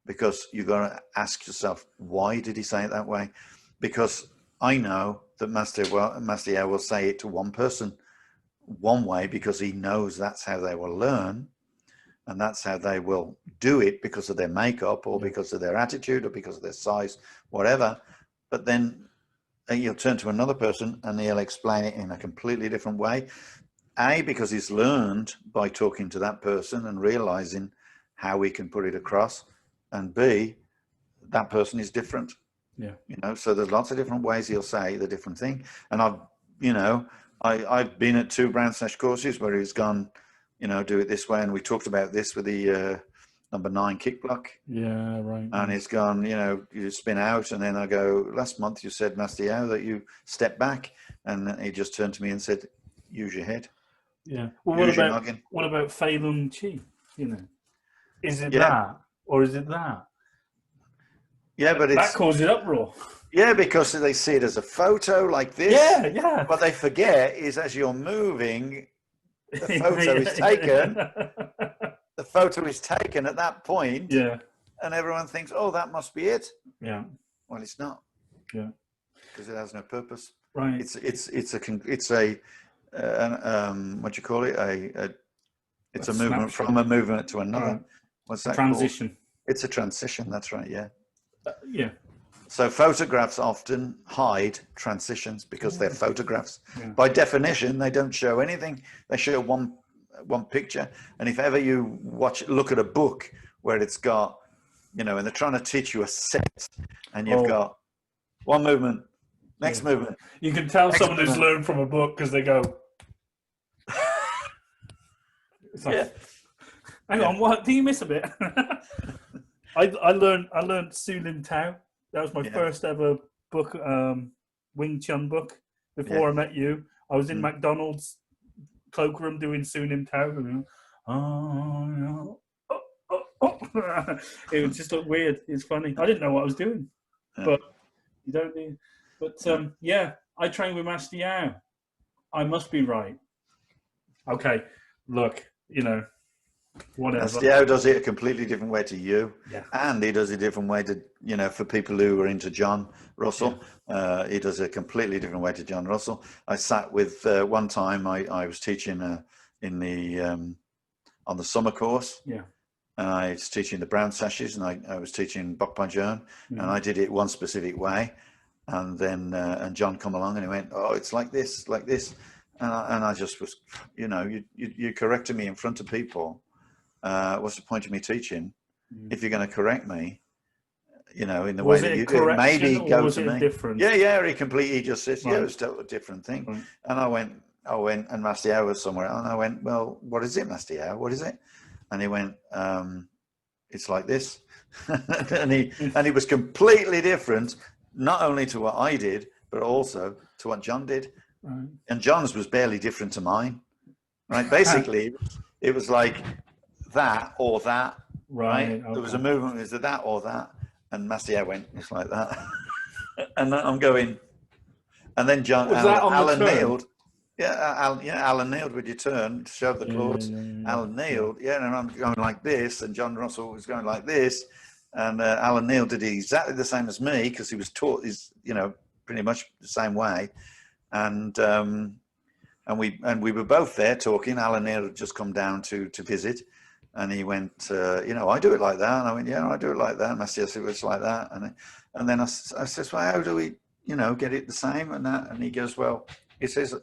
because you've got to ask yourself, why did he say it that way? Because I know that Mastiau will say it to one person one way because he knows that's how they will learn, and that's how they will do it, because of their makeup or because of their attitude or because of their size, whatever. But then you'll turn to another person and he'll explain it in a completely different way. A, because he's learned by talking to that person and realizing how we can put it across, and B, that person is different. So there's lots of different ways he'll say the different thing. And I've been at 2 Brown Sash courses where he's gone, do it this way, and we talked about this with the number 9 kick block. Yeah, right. And he's gone, you spin out, and then I go, last month you said, Mastiau, that you step back, and he just turned to me and said, use your head. Yeah. Well, what about Fei Lung Chi? Is it that, or is it that? Yeah, but that causes uproar. Yeah, because they see it as a photo like this. Yeah. What they forget is, as you're moving, the photo is taken. The photo is taken at that point. Yeah. And everyone thinks, oh, that must be it. Yeah. Well, it's not. Yeah. Because it has no purpose. Right. It's a what do you call it? It's a movement from a movement to another. Right. What's that transition? Called? It's a transition. That's right. Yeah. Yeah. So photographs often hide transitions because they're photographs. Yeah. By definition, they don't show anything. They show one picture. And if ever you look at a book where it's got, and they're trying to teach you a set, and you've got one movement, next movement. You can tell someone who's learned from a book because they go. It's like, hang on, what? Do you miss a bit? I learned Sulim Tao. That was my first ever book, Wing Chun book. Before I met you, I was in McDonald's cloakroom doing Sulim Tao. It just looked weird. It's funny. I didn't know what I was doing, but you don't need. But I train with Mastiau. I must be right. Okay, look, whatever. Mastiau does it a completely different way to you, and he does it a different way to for people who are into John Russell. He does a completely different way to John Russell. I sat with one time I was teaching in the on the summer course. And I was teaching the brown sashes, and I was teaching Bok Pajon, and I did it one specific way. And then and John come along and he went, oh, it's like this, and I just was, you corrected me in front of people. What's the point of me teaching if you're going to correct me? In the way that you do, maybe go to me. Different? Yeah. He just says, it's a different thing. Right. And I went, and Mastiau was somewhere, and I went, well, what is it, Mastiau? What is it? And he went, it's like this. and he was completely different, not only to what I did, but also to what John did. Right. And John's was barely different to mine. Right? Basically, it was like that or that. Right? Okay. There was a movement, is it that or that? And Mastiau went, it's like that. And I'm going, and then Alan kneeled. Alan kneeled with your turn, showed the claws. Alan kneeled, and I'm going like this, and John Russell was going like this, and Alan Neal did exactly the same as me because he was taught, pretty much the same way, and we were both there talking. Alan Neal had just come down to visit, And he went, I do it like that. And I went, yeah, I do it like that. And I said, yes, it was like that. And then I says, well, how do we, get it the same and that? And he goes, well, he says,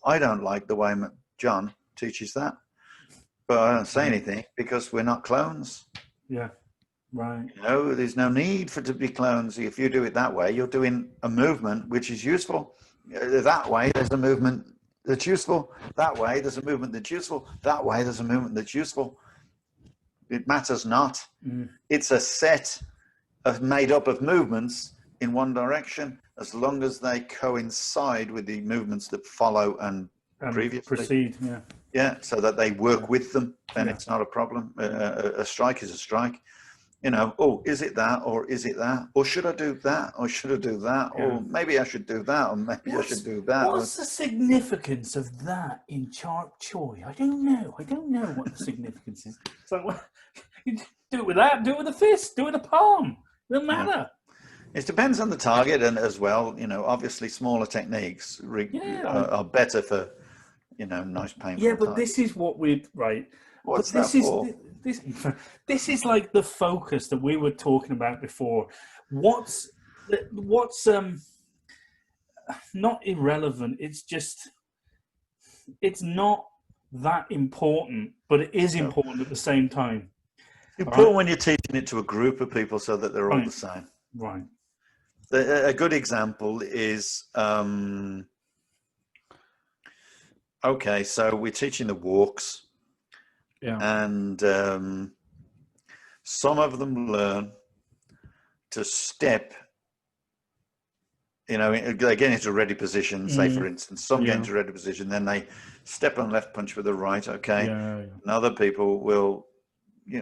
I don't like the way John teaches that, but I don't say anything because we're not clones. Yeah, right. There's no need for it to be clones. If you do it that way, you're doing a movement which is useful. That way, there's a movement that's useful. That way, there's a movement that's useful. That way, there's a movement that's useful. It matters not. It's a set made up of movements in one direction, as long as they coincide with the movements that follow and previously proceed. Yeah, so that they work with them, then it's not a problem. A strike is a strike. Is it that, or is it that, or should I do that, or should I do that, or maybe I should do that, or maybe I should do that. What's the significance of that in Chok Choi? I don't know what the significance is. So you do it with that, do it with a fist, do it with a palm. It doesn't matter. It depends on the target, and as well, obviously smaller techniques are better for, nice painful. Yeah, but this is what right. What's that for? This is like the focus that we were talking about before. What's not irrelevant. It's not that important, but it is important at the same time. Important when you're teaching it to a group of people so that they're all the same. Right. A good example is, okay, so we're teaching the walks. Yeah. And some of them learn to step, they get into a ready position, say, for instance, some get into a ready position, then they step on left punch with the right, okay? And other people will,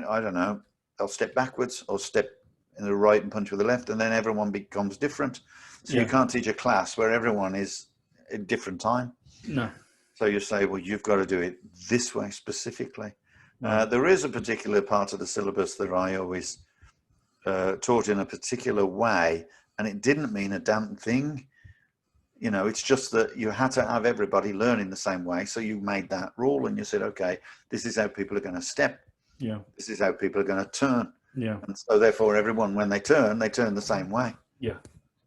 I don't know, they'll step backwards or step in the right and punch with the left, and then everyone becomes different. So you can't teach a class where everyone is at different time. No. So you say, well, you've got to do it this way specifically. There is a particular part of the syllabus that I always taught in a particular way, and it didn't mean a damn thing. It's just that you had to have everybody learn in the same way. So you made that rule and you said, okay, this is how people are going to step. Yeah. This is how people are going to turn. Yeah. And so therefore everyone, when they turn the same way. Yeah.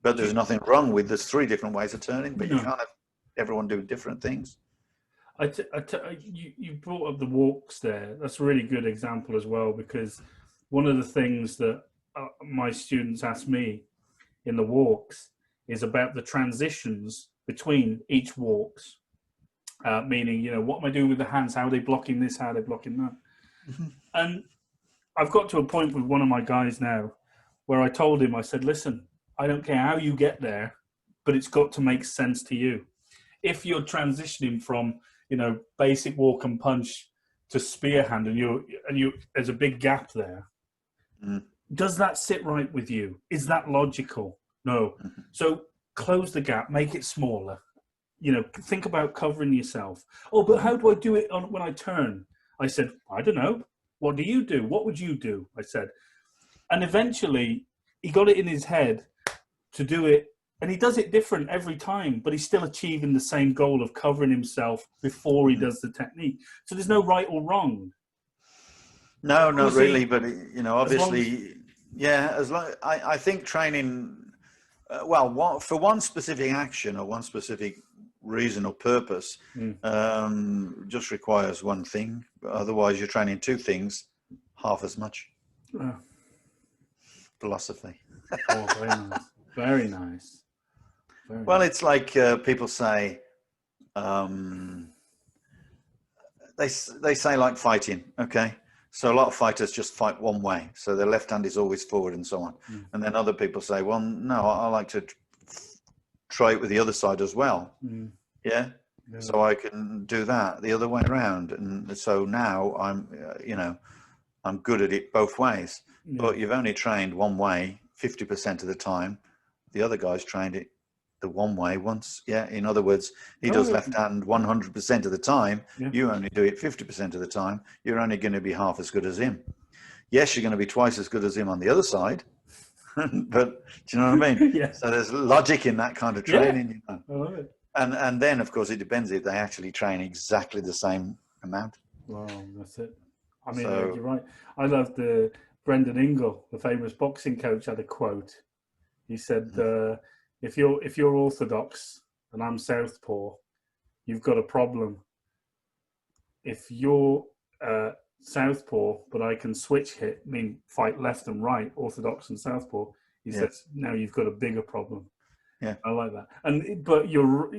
But there's nothing wrong with, there's 3 different ways of turning, but you can't have everyone do different things. You brought up the walks there. That's a really good example as well, because one of the things that my students ask me in the walks is about the transitions between each walks, meaning, what am I doing with the hands? How are they blocking this? How are they blocking that? Mm-hmm. And I've got to a point with one of my guys now where I told him, I said, listen, I don't care how you get there, but it's got to make sense to you. If you're transitioning from, basic walk and punch to spear hand, and you there's a big gap there. Does that sit right with you? Is that logical? No. So close the gap, make it smaller. Think about covering yourself. Oh, but how do I do it when I turn? I said, I don't know. What do you do? What would you do? I said. And eventually he got it in his head to do it. And he does it different every time, but he's still achieving the same goal of covering himself before he does the technique. So there's no right or wrong. No, not really. But, obviously, I think training, for one specific action or one specific reason or purpose, just requires one thing. But otherwise, you're training 2 things half as much. Philosophy. Oh, very nice. Very nice. Well, it's like people say, they say like fighting, okay? So a lot of fighters just fight one way. So their left hand is always forward and so on. And then other people say, well, no, I like to try it with the other side as well. Yeah? So I can do that the other way around. And so now I'm, I'm good at it both ways. But you've only trained one way 50% of the time. The other guy's trained it the one way once. Yeah. In other words, he does left hand 100% of the time. You only do it 50% of the time. You're only going to be half as good as him. Yes, you're going to be twice as good as him on the other side. But do you know what I mean? So there's logic in that kind of training. I love it. And then, of course, it depends if they actually train exactly the same amount. Wow, that's it. I mean, you're right. I love the Brendan Ingle, the famous boxing coach, had a quote. He said, if you're Orthodox and I'm Southpaw, you've got a problem. If you're Southpaw, but I can switch hit, fight left and right, Orthodox and Southpaw, he says, now you've got a bigger problem. Yeah, I like that. But you're,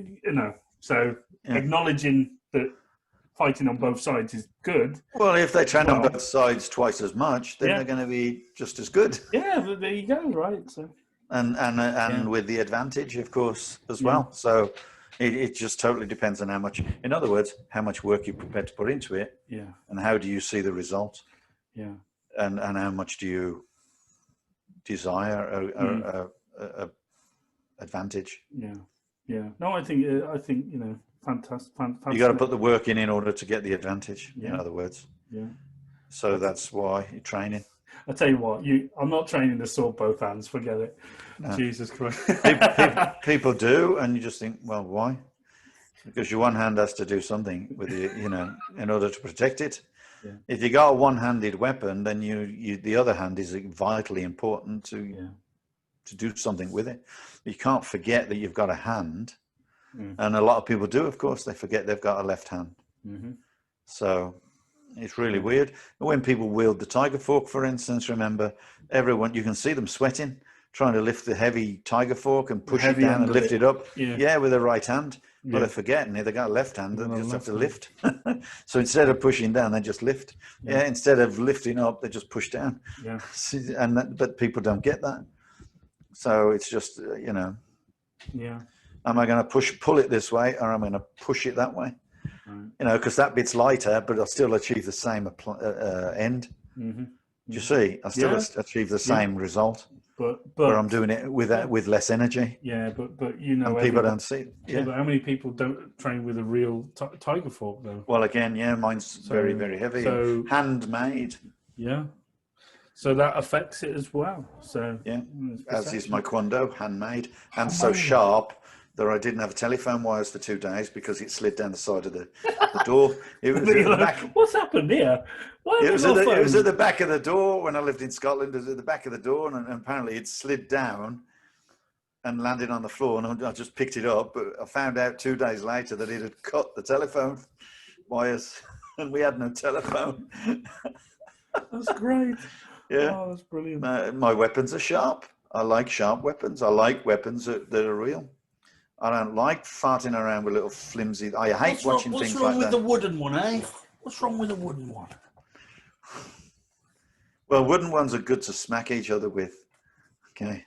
so acknowledging that fighting on both sides is good. Well, if they train on both sides twice as much, then they're going to be just as good. Yeah, but there you go, right? So and with the advantage, of course, as well. So it just totally depends on how much. In other words, how much work you're prepared to put into it. Yeah. And how do you see the result? Yeah. And how much do you desire a advantage? Yeah. Yeah. No, I think fantastic. You got to put the work in order to get the advantage. Yeah. In other words. Yeah. So that's why you're training. I tell you what, I'm not training to sword both hands. Forget it. No. Jesus Christ. people do, and you just think, well, why? Because your one hand has to do something with it, in order to protect it. Yeah. If you got a one-handed weapon, then the other hand is vitally important to do something with it. You can't forget that you've got a hand, and a lot of people do. Of course, they forget they've got a left hand. Mm-hmm. So it's really weird. When people wield the tiger fork, for instance, remember, you can see them sweating, trying to lift the heavy tiger fork and push it down and lift it up. Yeah, with the right hand. But they're forgetting they got a left hand, and they just have to lift. So instead of pushing down, they just lift. Yeah, instead of lifting up, they just push down. Yeah. But people don't get that. So it's just, Yeah. Am I going to pull it this way, or am I going to push it that way? Because that bit's lighter, but I'll still achieve the same end. Mm-hmm. You see, I still achieve the same result, but I'm doing it with less energy. Yeah, but and people don't see it. Yeah, but how many people don't train with a real tiger fork though? Well, again, mine's very, very heavy, handmade. Yeah, so that affects it as well. So as is my Kwando, handmade, and so sharp that I didn't have telephone wires for 2 days because it slid down the side of the door. It was at the back. What's happened here? It was at the back of the door when I lived in Scotland. It was at the back of the door, and apparently it slid down and landed on the floor, and I just picked it up. But I found out 2 days later that it had cut the telephone wires, and we had no telephone. That's great. Yeah. Oh, that's brilliant. My weapons are sharp. I like sharp weapons. I like weapons that are real. I don't like farting around with little flimsy. I hate watching things like that. What's wrong with the wooden one, eh? What's wrong with the wooden one? Well, wooden ones are good to smack each other with. Okay.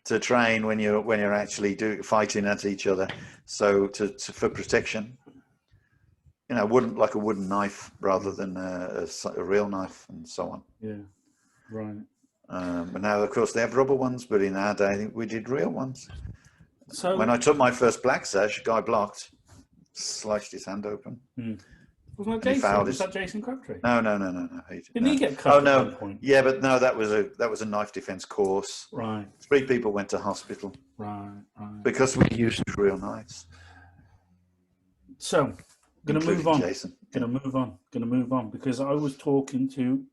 To train when you're actually fighting at each other. So for protection. Wooden, like a wooden knife rather than a real knife, and so on. Yeah. Right. But now, of course, they have rubber ones, but in our day, I think we did real ones. So when I took my first black sash, guy blocked, sliced his hand open. Wasn't that Jason? Was that Jason Crabtree? No. Didn't he get cut at one point? Yeah, but no, that was a knife defense course. Right. 3 people went to hospital. Right. Because we used real knives. So, going to move on. Jason. Going to move on because I was talking to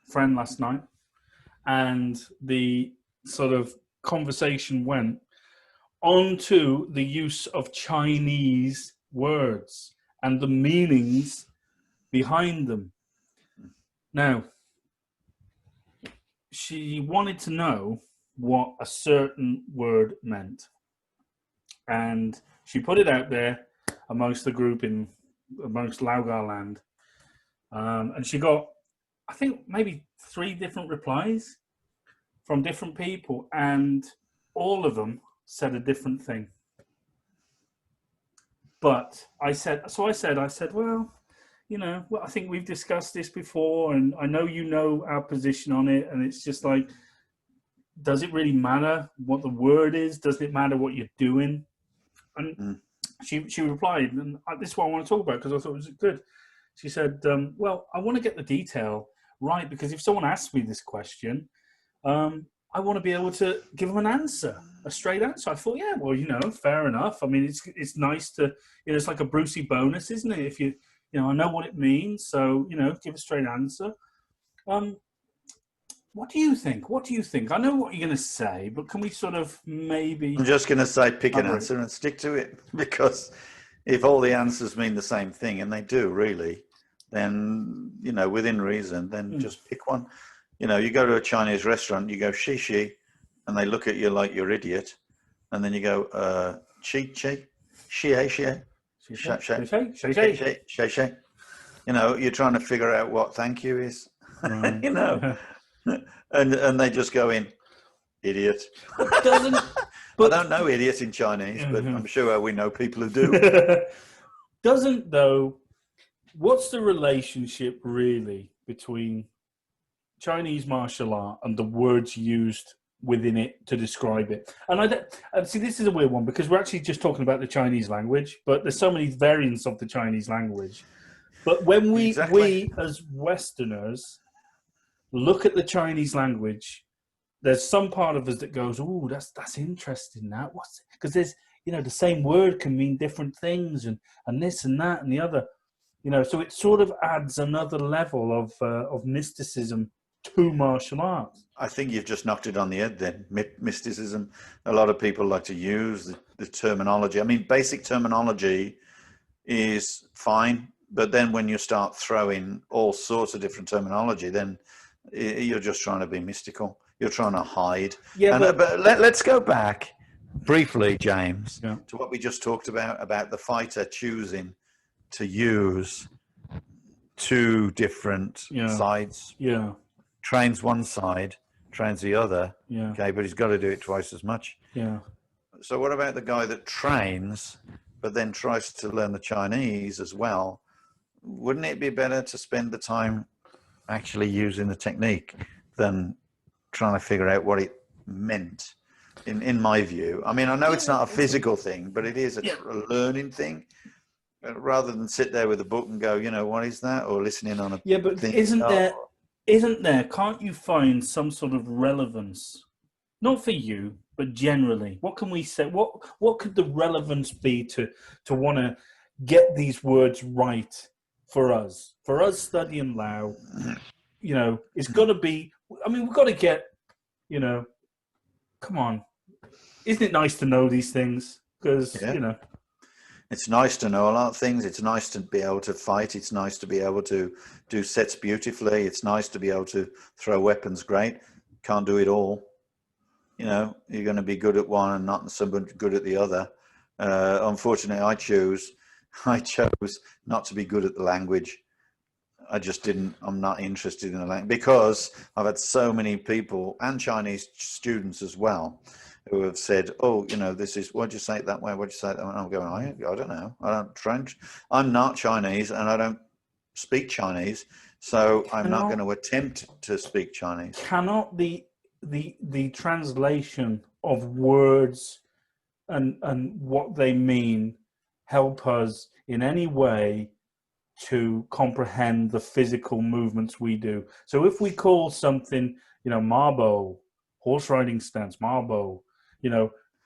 a friend last night, and the sort of conversation went onto the use of Chinese words and the meanings behind them. Now, she wanted to know what a certain word meant, and she put it out there amongst the group amongst Laugar land, and she got, I think, maybe 3 different replies from different people, and all of them said a different thing. But I said, well, I think we've discussed this before, and I know our position on it, and it's just like, does it really matter what the word is? Does it matter what you're doing? And she replied, and this is what I want to talk about because I thought it was good. She said, well, I want to get the detail right, because if someone asks me this question, I want to be able to give them an answer, a straight answer. I thought, fair enough. I mean, it's nice to, it's like a Brucey bonus, isn't it? If you I know what it means. So, give a straight answer. What do you think? I know what you're going to say, but can we sort of maybe... I'm just going to say pick an answer and stick to it, because if all the answers mean the same thing, and they do really, then, within reason, then just pick one. You go to a Chinese restaurant, you go shishi, and they look at you like you're idiot. And then you go, chi, xie, xie, xie. You're trying to figure out what thank you is, and they just go in, idiot. I don't know idiot in Chinese, but I'm sure we know people who do. Doesn't, though, what's the relationship really between Chinese martial art and the words used within it to describe it? And see, this is a weird one, because we're actually just talking about the Chinese language, but there's so many variants of the Chinese language. But when we as Westerners look at the Chinese language, there's some part of us that goes, "Oh, that's interesting. That what's it?" Because there's the same word can mean different things, and this and that and the other, So it sort of adds another level of mysticism to martial arts. I think you've just knocked it on the head then. Mysticism. A lot of people like to use the terminology. I mean, basic terminology is fine, but then when you start throwing all sorts of different terminology, then you're just trying to be mystical. You're trying to hide. Yeah, but let's go back briefly, James, to what we just talked about the fighter choosing to use two different sides. Yeah. Trains one side, trains the other. Yeah. Okay, but he's got to do it twice as much. Yeah. So what about the guy that trains, but then tries to learn the Chinese as well? Wouldn't it be better to spend the time actually using the technique than trying to figure out what it meant? In my view, I mean, I know it's not a physical thing, but it is a learning thing. Rather than sit there with a book and go, what is that, or listening on a but thing. Isn't there? Can't you find some sort of relevance? Not for you, but generally. What can we say? What could the relevance be to want to get these words right for us? For us studying Lao, it's got to be. I mean, we've got to get. Come on, isn't it nice to know these things? Because it's nice to know a lot of things. It's nice to be able to fight. It's nice to be able to do sets beautifully. It's nice to be able to throw weapons great. Can't do it all. You're going to be good at one and not so good at the other. Unfortunately, I chose not to be good at the language. I'm not interested in the language, because I've had so many people, and Chinese students as well, who have said, this is, why'd you say it that way? Why'd you say it that way? And I'm going, I don't know. I don't French. I'm not Chinese, and I don't speak Chinese, so I'm not going to attempt to speak Chinese. Cannot the translation of words and what they mean help us in any way to comprehend the physical movements we do? So if we call something, marbo, horse riding stance, marbo,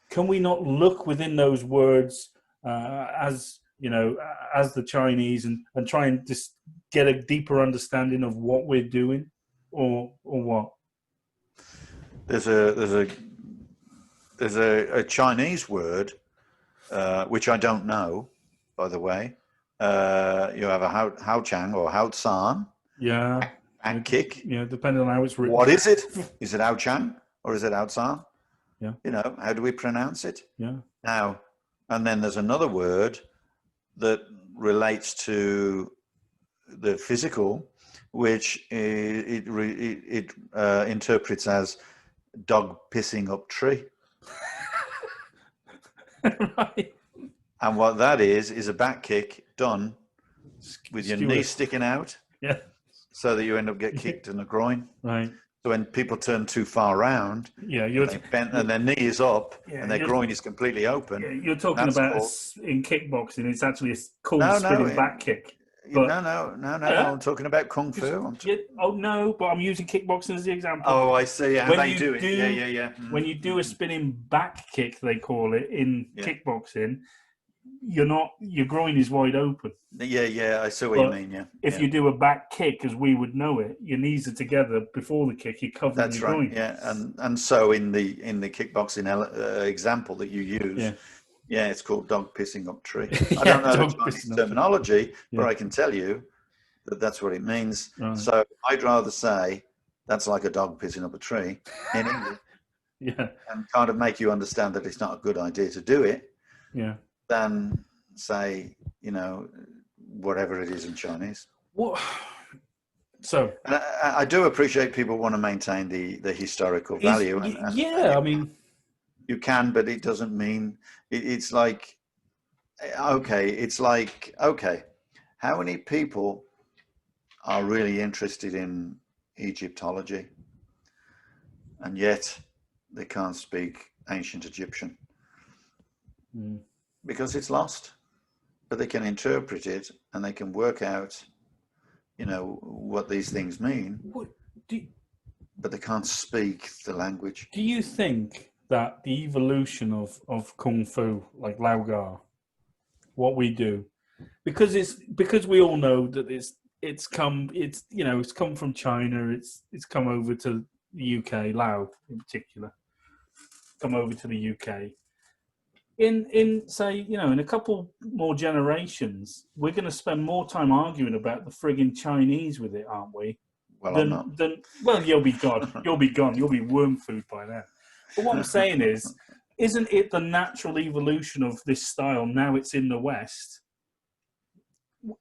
can we not look within those words as the Chinese and try and just get a deeper understanding of what we're doing, or what? There's a Chinese word which I don't know, by the way. You have a hao chang or hao san. Yeah. Back kick. Yeah, depending on how it's written. What is it? Is it hao chang or is it hao san? Yeah. How do we pronounce it? Yeah. Now, and then there's another word that relates to the physical, which it interprets as dog pissing up tree. Right. And what that is a back kick done with your knee sticking out. Yeah. So that you end up getting kicked in the groin. Right. So when people turn too far around, they bend and their knee is up and their groin is completely open. Yeah, you're talking about in kickboxing. It's actually a cool spinning back kick. But, no. I'm talking about kung fu. No, but I'm using kickboxing as the example. Oh, I see. How they do it. Yeah. When you do a spinning back kick, they call it in kickboxing. your groin is wide open. Yeah, I see what you mean. Yeah. If you do a back kick, as we would know it, your knees are together before the kick. You're covering your groin. Yeah, and so in the kickboxing example that you use, it's called dog pissing up tree. I don't know the Chinese terminology, but I can tell you that that's what it means. Right. So I'd rather say that's like a dog pissing up a tree in English, and kind of make you understand that it's not a good idea to do it. Yeah. Than say, whatever it is in Chinese. What? So and I do appreciate people want to maintain the historical value. I mean, you can, but it doesn't mean it's like, okay, how many people are really interested in Egyptology, and yet they can't speak ancient Egyptian? Because it's lost, but they can interpret it and they can work out, what these things mean, but they can't speak the language. Do you think that the evolution of Kung Fu, like Lao Ga, what we do, because we all know that it's come from China, it's come over to the UK, Lao in particular, come over to the UK. In say, in a couple more generations, we're going to spend more time arguing about the frigging Chinese with it, aren't we? Well, I'm not. Well, you'll be gone. You'll be gone. You'll be worm food by then. But what I'm saying is, isn't it the natural evolution of this style? Now it's in the West.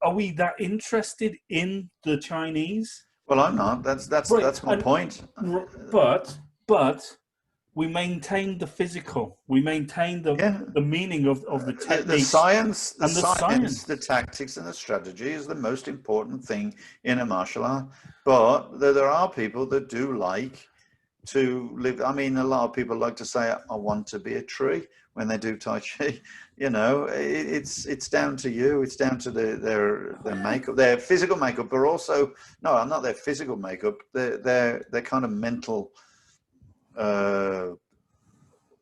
Are we that interested in the Chinese? Well, I'm not. That's my point. But we maintain the physical. We maintain the meaning of the technique. The science, the tactics, and the strategy is the most important thing in a martial art. But there are people that do like to live. I mean, a lot of people like to say, "I want to be a tree" when they do Tai Chi. It's down to you. It's down to their makeup, their physical makeup, but also not their physical makeup. Their kind of mental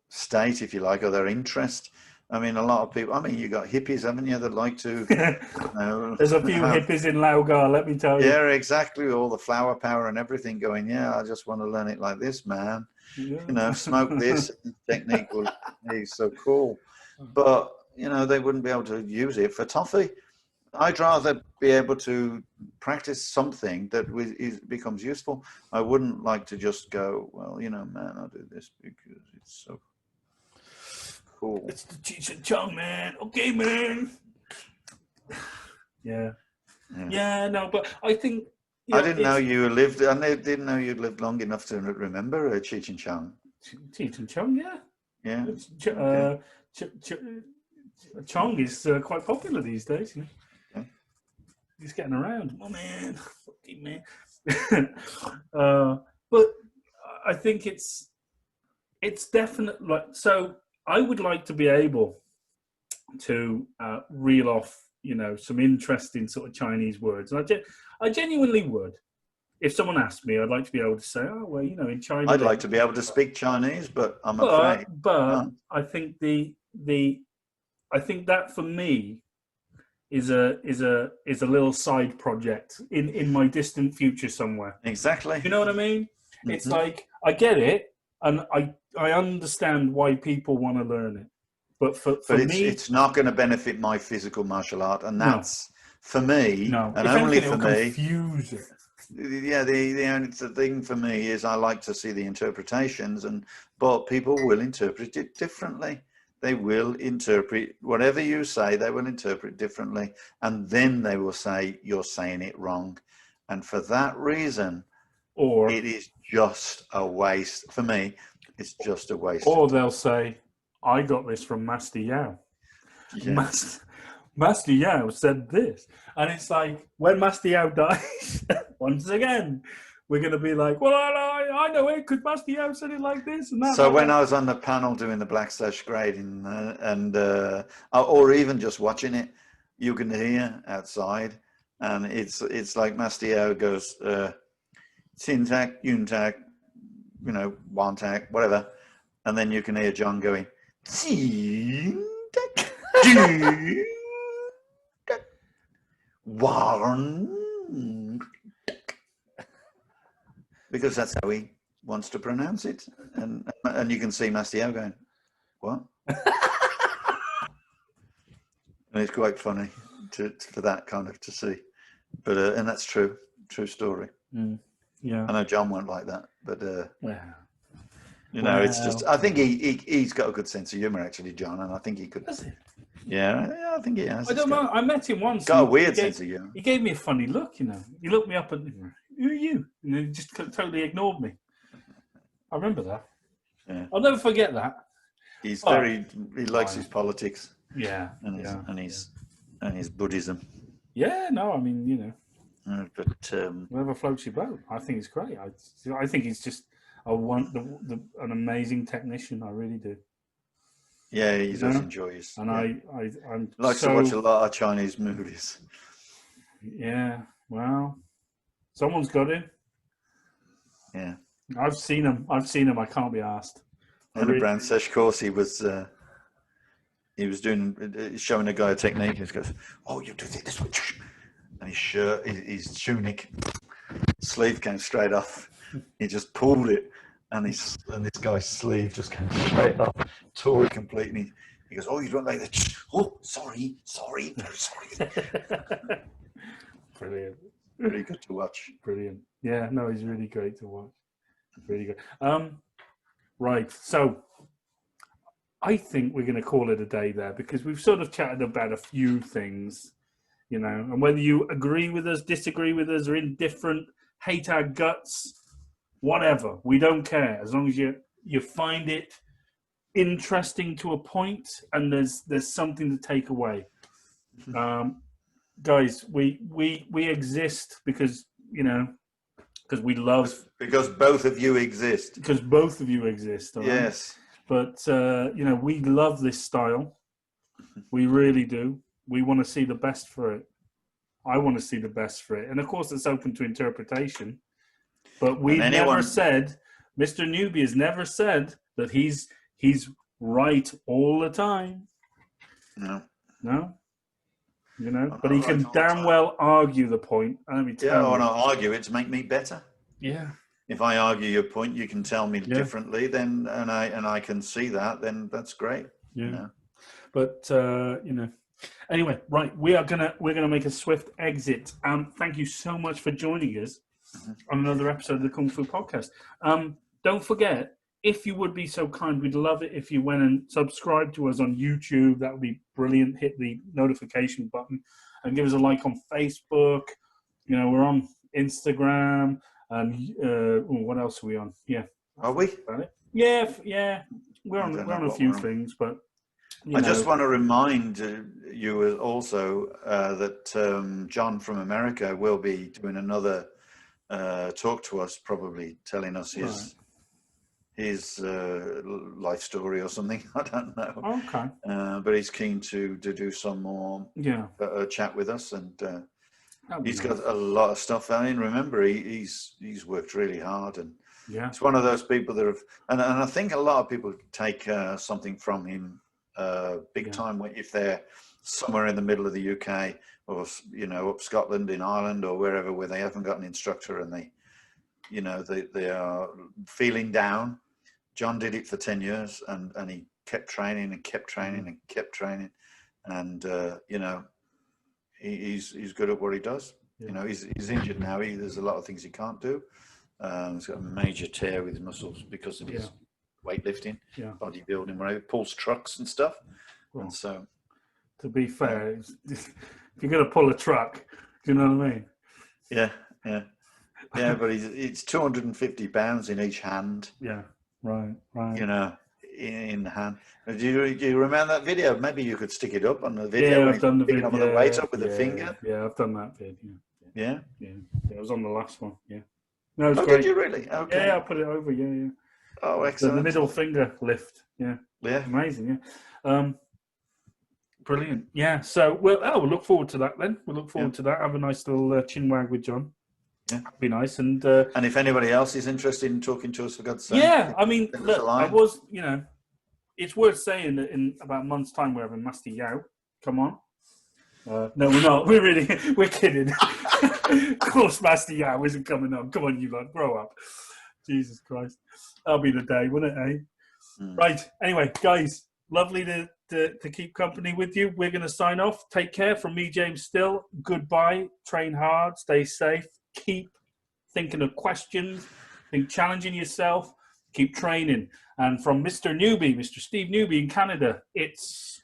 state, if you like, or their interest. I mean, a lot of people. I mean, you got hippies, haven't you, that like to? There's a few hippies in Lao Ga, let me tell you. Yeah, exactly. All the flower power and everything. Going, I just want to learn it like this, man. Yeah. Smoke this technique will be so cool. But they wouldn't be able to use it for toffee. I'd rather be able to practice something that becomes useful. I wouldn't like to just go, well, man, I'll do this because it's so cool. It's the Cheech and Chong, man. Okay, man. Yeah, no, but I think... I didn't know you lived... I didn't know you'd lived long enough to remember Cheech and Chong. Cheech and Chong, yeah. Yeah. Chong is quite popular these days, He's getting around. Oh, man. Fucking man. But I think it's definitely... So I would like to be able to reel off, some interesting sort of Chinese words. And I genuinely would. If someone asked me, I'd like to be able to say, oh, well, in China... I'd like to be able to speak Chinese, but I'm afraid. But I think I think that for me is a little side project in my distant future somewhere. Exactly. You know what I mean? Mm-hmm. It's like, I get it, and I understand why people want to learn it. But for me... it's not going to benefit my physical martial art, and that's, for me, and if only anything, for me... confuse it. Yeah, the only thing for me is I like to see the interpretations, but people will interpret it differently. They will interpret whatever you say, they will interpret differently, and then they will say you're saying it wrong. And for that reason, it is just a waste. For me, it's just a waste. Or they'll say, I got this from Master Yao. Yeah. Master Yao said this. And it's like, when Master Yao dies, once again, we're going to be like, well, I know it because Master Yao said it like this and that. So when I was on the panel doing the Black Sash grading or even just watching it, you can hear outside, and it's like Master Yao goes, Tin-tac, Yun-tac, Wan-tac, whatever. And then you can hear John going, Tin-tac. Warren. Because that's how he wants to pronounce it. And you can see Mastio going, what? And it's quite funny for that kind of to see. But and that's true story. Yeah. I know John won't like that, but you know, well, it's just. I think he's got a good sense of humor, actually, John, and I think he could. Does he? Yeah, I think he has. I don't know. I met him once. Got a weird sense of humor. He gave me a funny look, you know. He looked me up and, who are you? And he just totally ignored me. I remember that. Yeah. I'll never forget that. He likes his politics. Yeah. And his Buddhism. Yeah, no, I mean, you know. But whatever floats your boat. I think it's great. I think he's just an amazing technician. I really do. Yeah, he does enjoy his. And yeah. I'm likes to watch a lot of Chinese movies. Yeah, well, someone's got him. Yeah, I've seen him. I can't be asked. In a brand sesh course, he was showing a guy a technique. He goes, "Oh, you do this way," and his shirt, his tunic sleeve came straight off. He just pulled it. And this guy's sleeve just came straight up, tore it completely. He goes, "Oh, you don't like that? Oh, sorry, very sorry." Brilliant. Really good to watch. Brilliant. Yeah, no, he's really great to watch. Really good. Right. So I think we're going to call it a day there because we've sort of chatted about a few things, you know, and whether you agree with us, disagree with us, or indifferent, hate our guts, whatever, we don't care as long as you find it interesting to a point and there's something to take away. Guys, we exist because, you know, because we love, because both of you exist. Because both of you exist. All right? Yes. But you know, we love this style. We really do. We want to see the best for it. I want to see the best for it, and of course, it's open to interpretation. But we never said, Mr. Newbie has never said that he's right all the time. No. You know, but he can damn well argue the point. Let me tell you. I want to argue it to make me better. Yeah. If I argue your point, you can tell me differently. Then, and I can see that. Then that's great. Yeah. You know? But you know. Anyway, right, we're gonna make a swift exit. Thank you so much for joining us on another episode of the Kung Fu Podcast. Don't forget, if you would be so kind, we'd love it if you went and subscribe to us on YouTube. That would be brilliant. Hit the notification button and give us a like on Facebook. You know, we're on Instagram. What else are we on? Yeah. Are we? Yeah. We're on a few things, but I just want to remind you also that John from America will be doing another talk to us, probably telling us his life story or something. I don't know. Okay. But he's keen to do some more chat with us, and he's got a lot of stuff. I mean, remember, he's worked really hard, and it's one of those people that have, and I think a lot of people take something from him big time if they're somewhere in the middle of the UK or, you know, up Scotland, in Ireland or wherever, where they haven't got an instructor and they are feeling down. John did it for 10 years and he kept training and kept training and kept training. And, you know, he's good at what he does. You know, he's injured now. There's a lot of things he can't do. He's got a major tear with his muscles because of his weightlifting, bodybuilding, where he pulls trucks and stuff. Well, and so, to be fair, if you're going to pull a truck, do you know what I mean? Yeah. But it's 250 pounds in each hand. Yeah, right. You know, in the hand. Do you remember that video? Maybe you could stick it up on the video. Yeah, I've done the video. Up the weight up with the finger. Yeah, I've done that video. Yeah. It was on the last one. Yeah. No, it's great. Did you really? Okay. Yeah, I put it over. Yeah. Oh, excellent. The middle finger lift. Yeah. Amazing. Yeah. Brilliant. Yeah. So we'll look forward to that then. We'll look forward to that. Have a nice little chin wag with John. Yeah, that'd be nice. And if anybody else is interested in talking to us, for God's sake. Yeah, I mean, look, I was, you know, it's worth saying that in about a month's time we're having Master Yao. Come on. No, we're not. We're kidding. Of course, Master Yao isn't coming on. Come on, you lot, grow up. Jesus Christ. That'll be the day, wouldn't it, eh? Right. Anyway, guys, lovely to keep company with you. We're going to sign off. Take care from me, James Still. Goodbye. Train hard. Stay safe. Keep thinking of questions. Keep challenging yourself. Keep training. And from Mr. Newbie, Mr. Steve Newbie in Canada, it's...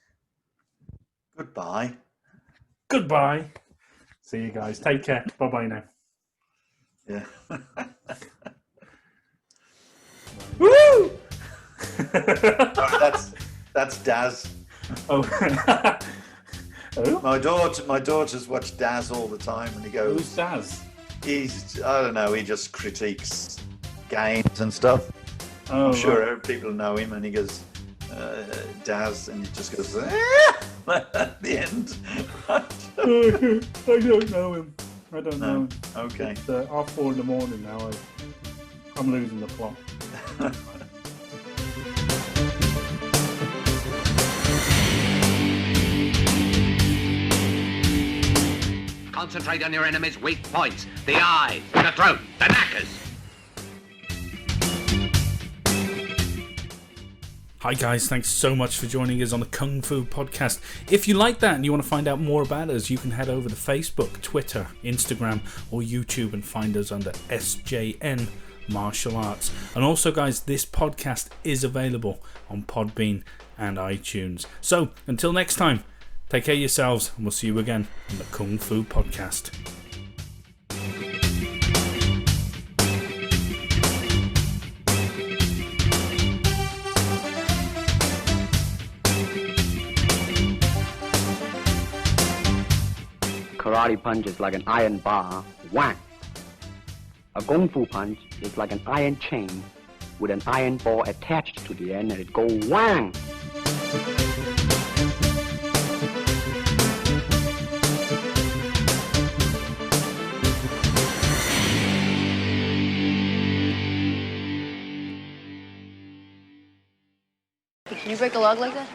Goodbye. Goodbye. See you guys. Take care. Bye-bye now. Yeah. Woo! That's Daz. Oh. Oh. My daughters watch Daz all the time, and he goes. Who's Daz? I don't know. He just critiques games and stuff. Oh, I'm sure people know him, and he goes Daz, and he just goes at the end. I don't know him. I don't know him. Okay. It's 4:30 in the morning now. I'm losing the plot. Concentrate on your enemy's weak points. The eyes, the throat, the knackers. Hi guys, thanks so much for joining us on the Kung Fu Podcast. If you like that and you want to find out more about us, you can head over to Facebook, Twitter, Instagram or YouTube and find us under SJN Martial Arts. And also guys, this podcast is available on Podbean and iTunes. So until next time, take care of yourselves and we'll see you again on the Kung Fu Podcast. Karate punch is like an iron bar, whack. A Kung Fu punch is like an iron chain with an iron ball attached to the end and it go whang. Can you break a log like that?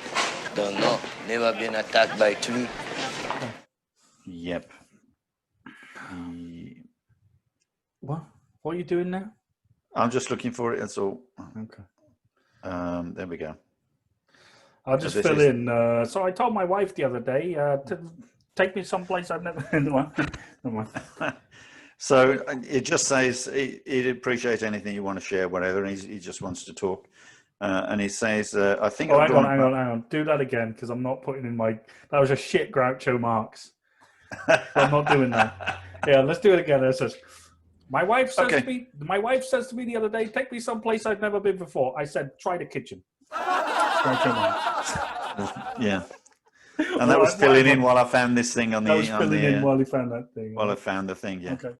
Don't know. Never been attacked by a tree. Yep. What are you doing now? I'm just looking for it. That's all. Okay. There we go. I'll just fill in. So I told my wife the other day to take me someplace I've never been. No. So it just says he'd appreciate anything you want to share, whatever. And he just wants to talk. And he says, I think... Oh, hang on. Do that again, because I'm not putting in my... That was a shit Groucho Marx. So I'm not doing that. Yeah, let's do it again. It says, my wife says to me the other day, take me someplace I've never been before. I said, try the kitchen. Groucho Marx. Yeah. And that was filling in while I found this thing on the... That was filling in while he found that thing. While I found the thing, yeah. Okay.